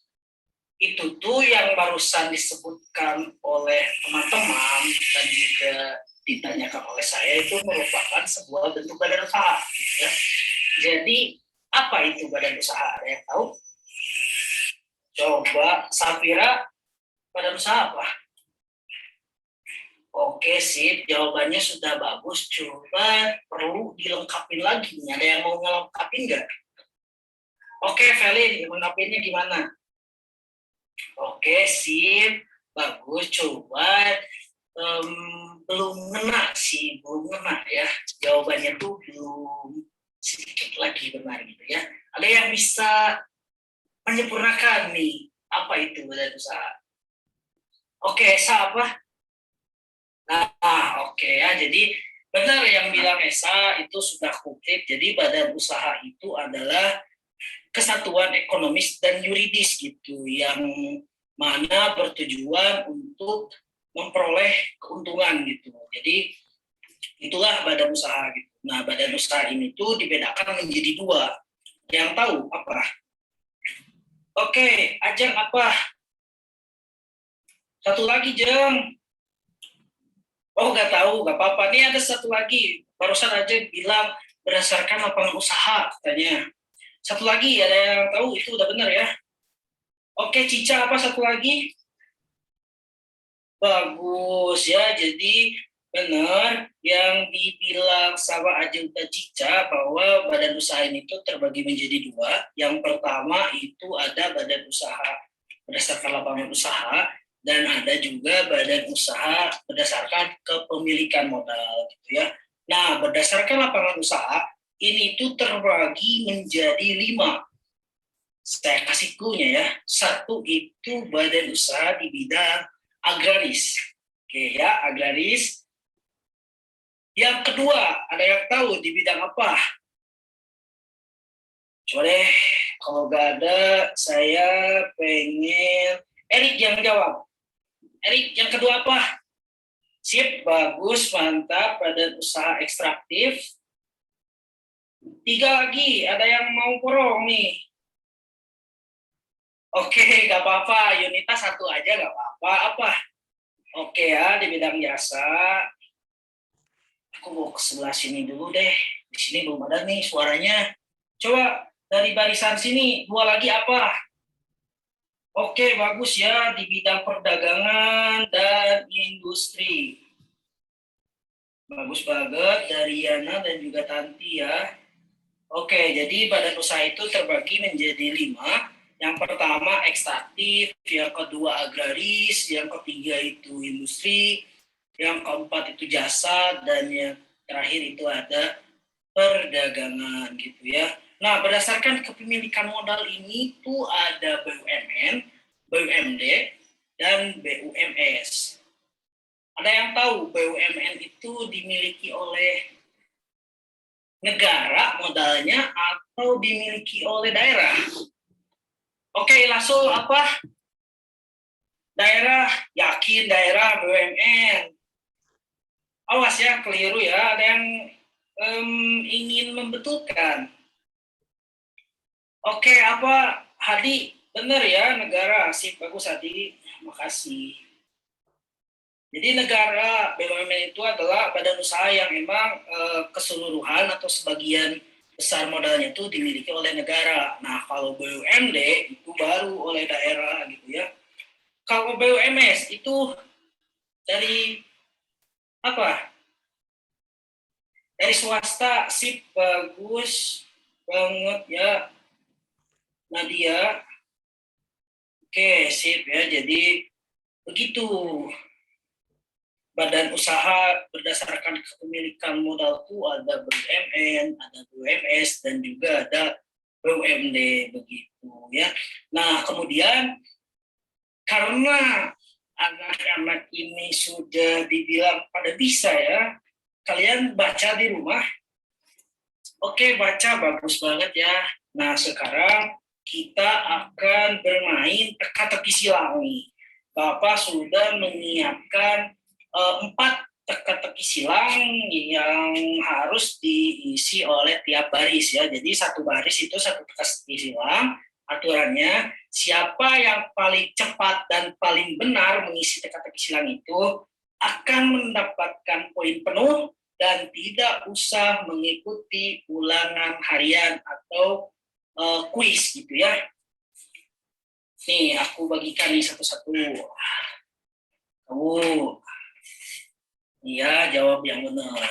itu tuh yang barusan disebutkan oleh teman-teman dan juga ditanyakan oleh saya itu merupakan sebuah bentuk badan usaha gitu ya. Jadi apa itu badan usaha? Ada yang tahu? Coba Safira, badan usaha apa? Oke sip, jawabannya sudah bagus. Coba perlu dilengkapin lagi nih. Ada yang mau ngelengkapin nggak? Oke Felin, melengkapinya gimana? Oke sip, bagus. Coba belum ngena sih, belum ngena ya. Jawabannya tuh belum sedikit lagi benar gitu ya. Ada yang bisa menyempurnakan nih, apa itu badan usaha? Oke, Esa apa? Nah, oke ya. Jadi benar yang bilang Esa itu sudah komplit. Jadi badan usaha itu adalah kesatuan ekonomis dan yuridis gitu yang mana bertujuan untuk memperoleh keuntungan gitu. Jadi itulah badan usaha gitu. Nah, badan usaha ini tuh dibedakan menjadi dua. Yang tahu apa? Oke, Ajeng apa? Satu lagi, Jeng. Oh, nggak tahu, nggak apa-apa. Nih ada satu lagi. Barusan Ajeng bilang berdasarkan lapangan usaha katanya. Satu lagi, ada yang tahu? Itu udah benar ya. Oke, Cica apa satu lagi? Bagus ya, jadi benar yang dibilang sama Ajeng dan Cica bahwa badan usaha ini tuh terbagi menjadi dua. Yang pertama itu ada badan usaha berdasarkan lapangan usaha dan ada juga badan usaha berdasarkan kepemilikan modal gitu ya. Nah, berdasarkan lapangan usaha ini tuh terbagi menjadi 5. Saya kasih clue-nya ya. 1 itu badan usaha di bidang agraris. Oke ya, agraris. Yang kedua, ada yang tahu di bidang apa? Coba deh, kalau nggak ada, saya pengen Erik yang jawab. Erik, yang kedua apa? Sip, bagus, mantap. Badan usaha ekstraktif. 3 lagi, ada yang mau porong nih. Oke, nggak apa-apa. Yunita 1 aja nggak apa-apa. Apa? Oke ya, di bidang jasa. Aku mau ke sebelah sini dulu deh. Di sini belum ada nih suaranya. Coba dari barisan sini, 2 lagi apa? Oke, bagus ya. Di bidang perdagangan dan industri. Bagus banget dari Yana dan juga Tanti ya. Oke, jadi badan usaha itu terbagi menjadi 5. Yang pertama ekstraktif, yang kedua agraris, yang ketiga itu industri, yang keempat itu jasa, dan yang terakhir itu ada perdagangan gitu ya. Nah, berdasarkan kepemilikan modal ini tuh ada BUMN, BUMD, dan BUMS. Ada yang tahu BUMN itu dimiliki oleh negara modalnya atau dimiliki oleh daerah? Oke, langsung apa? Daerah, yakin daerah BUMN. Awas ya, keliru ya. Ada yang ingin membetulkan. Oke, apa? Hadi, benar ya negara. Sip, bagus Hadi. Makasih. Jadi negara BUMN itu adalah badan usaha yang memang keseluruhan atau sebagian besar modalnya itu dimiliki oleh negara. Nah, kalau BUMD itu baru oleh daerah gitu ya. Kalau BUMS itu dari apa? Dari swasta. Sip, bagus banget ya Nadia. Oke, sip ya. Jadi begitu. Badan usaha berdasarkan kepemilikan modal itu ada BUMN, ada BUMS, dan juga ada BUMD begitu ya. Nah, kemudian karena anak-anak ini sudah dibilang pada bisa ya. Kalian baca di rumah? Oke, baca bagus banget ya. Nah, sekarang kita akan bermain teka-teki silang nih. Bapak sudah menyiapkan 4 teka-teki silang yang harus diisi oleh tiap baris ya. Jadi satu baris itu satu teka-teki silang. Aturannya, siapa yang paling cepat dan paling benar mengisi teka-teki silang itu akan mendapatkan poin penuh dan tidak usah mengikuti ulangan harian atau kuis gitu ya. Nih, aku bagikan nih satu-satu. Kamu, iya jawab yang benar.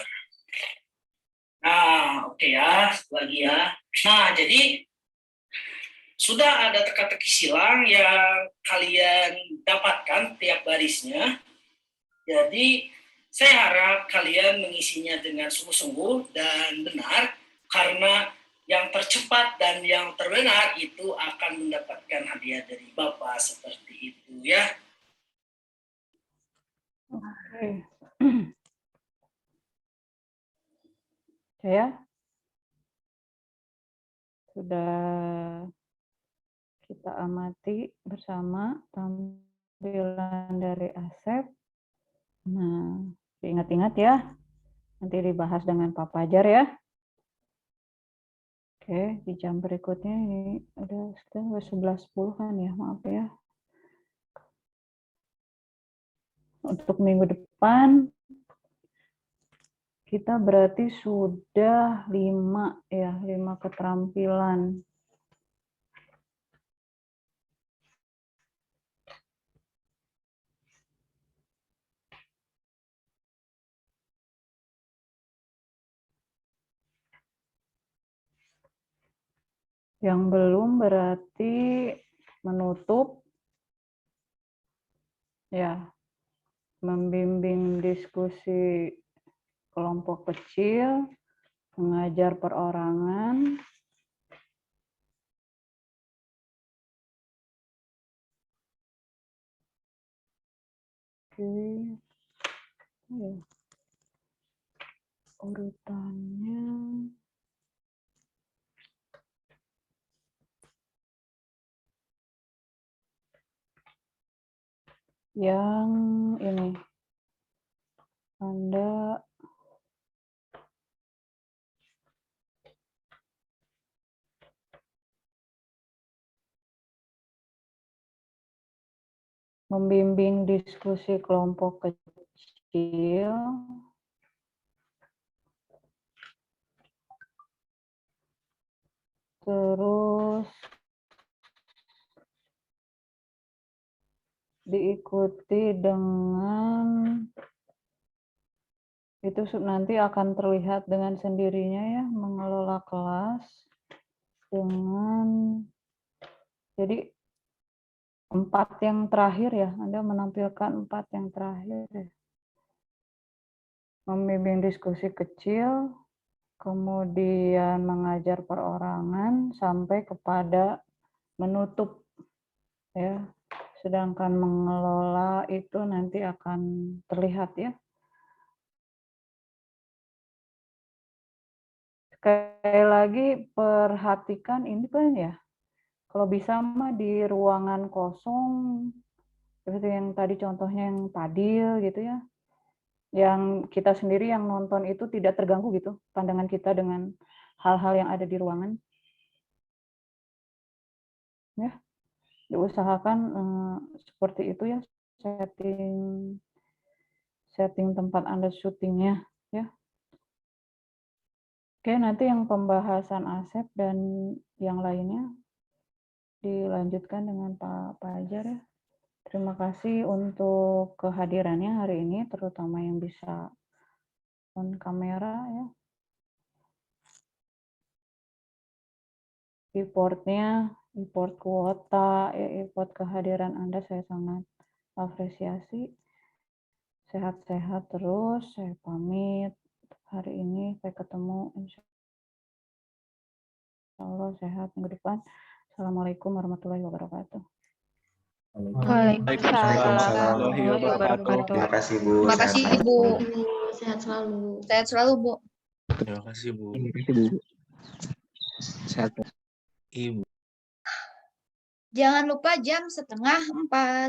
Nah, oke ya, lagi ya. Nah, jadi sudah ada teka-teki silang yang kalian dapatkan tiap barisnya. Jadi saya harap kalian mengisinya dengan sungguh-sungguh dan benar, karena yang tercepat dan yang terbenar itu akan mendapatkan hadiah dari Bapak seperti itu ya. Oke. Saya sudah kita amati bersama tampilan dari Asep. Nah, diingat-ingat ya. Nanti dibahas dengan Pak Fajar ya. Oke, di jam berikutnya ini udah sekitar 11.10 kan ya, maaf ya. Untuk minggu depan kita berarti sudah 5 ya, 5 keterampilan. Yang belum berarti menutup, ya, membimbing diskusi kelompok kecil, mengajar perorangan, oke, ya. Urutannya. Yang ini, Anda membimbing diskusi kelompok kecil, terus diikuti dengan itu nanti akan terlihat dengan sendirinya ya, mengelola kelas dengan, jadi 4 yang terakhir ya, Anda menampilkan 4 yang terakhir ya. Membimbing diskusi kecil, kemudian mengajar perorangan sampai kepada menutup ya. Sedangkan mengelola itu nanti akan terlihat ya. Sekali lagi perhatikan ini kan ya, kalau bisa mah di ruangan kosong, seperti yang tadi contohnya yang Padil gitu ya, yang kita sendiri yang nonton itu tidak terganggu gitu, pandangan kita dengan hal-hal yang ada di ruangan. Ya, diusahakan seperti itu ya, setting tempat Anda syutingnya ya. Oke, nanti yang pembahasan Asep dan yang lainnya dilanjutkan dengan Pak Fajar ya. Terima kasih untuk kehadirannya hari ini, terutama yang bisa on kamera ya. Reportnya, report kuota, report kehadiran Anda saya sangat apresiasi. Sehat-sehat terus, saya pamit. Hari ini saya ketemu, insya Allah sehat minggu depan. Assalamualaikum warahmatullahi wabarakatuh. Waalaikumsalam warahmatullahi wabarakatuh. Terima kasih Bu. Terima kasih Sehat-sehat. Bu. Sehat selalu. Sehat selalu Bu. Terima kasih Bu. Sehat. Ibu. Jangan lupa jam 3:30.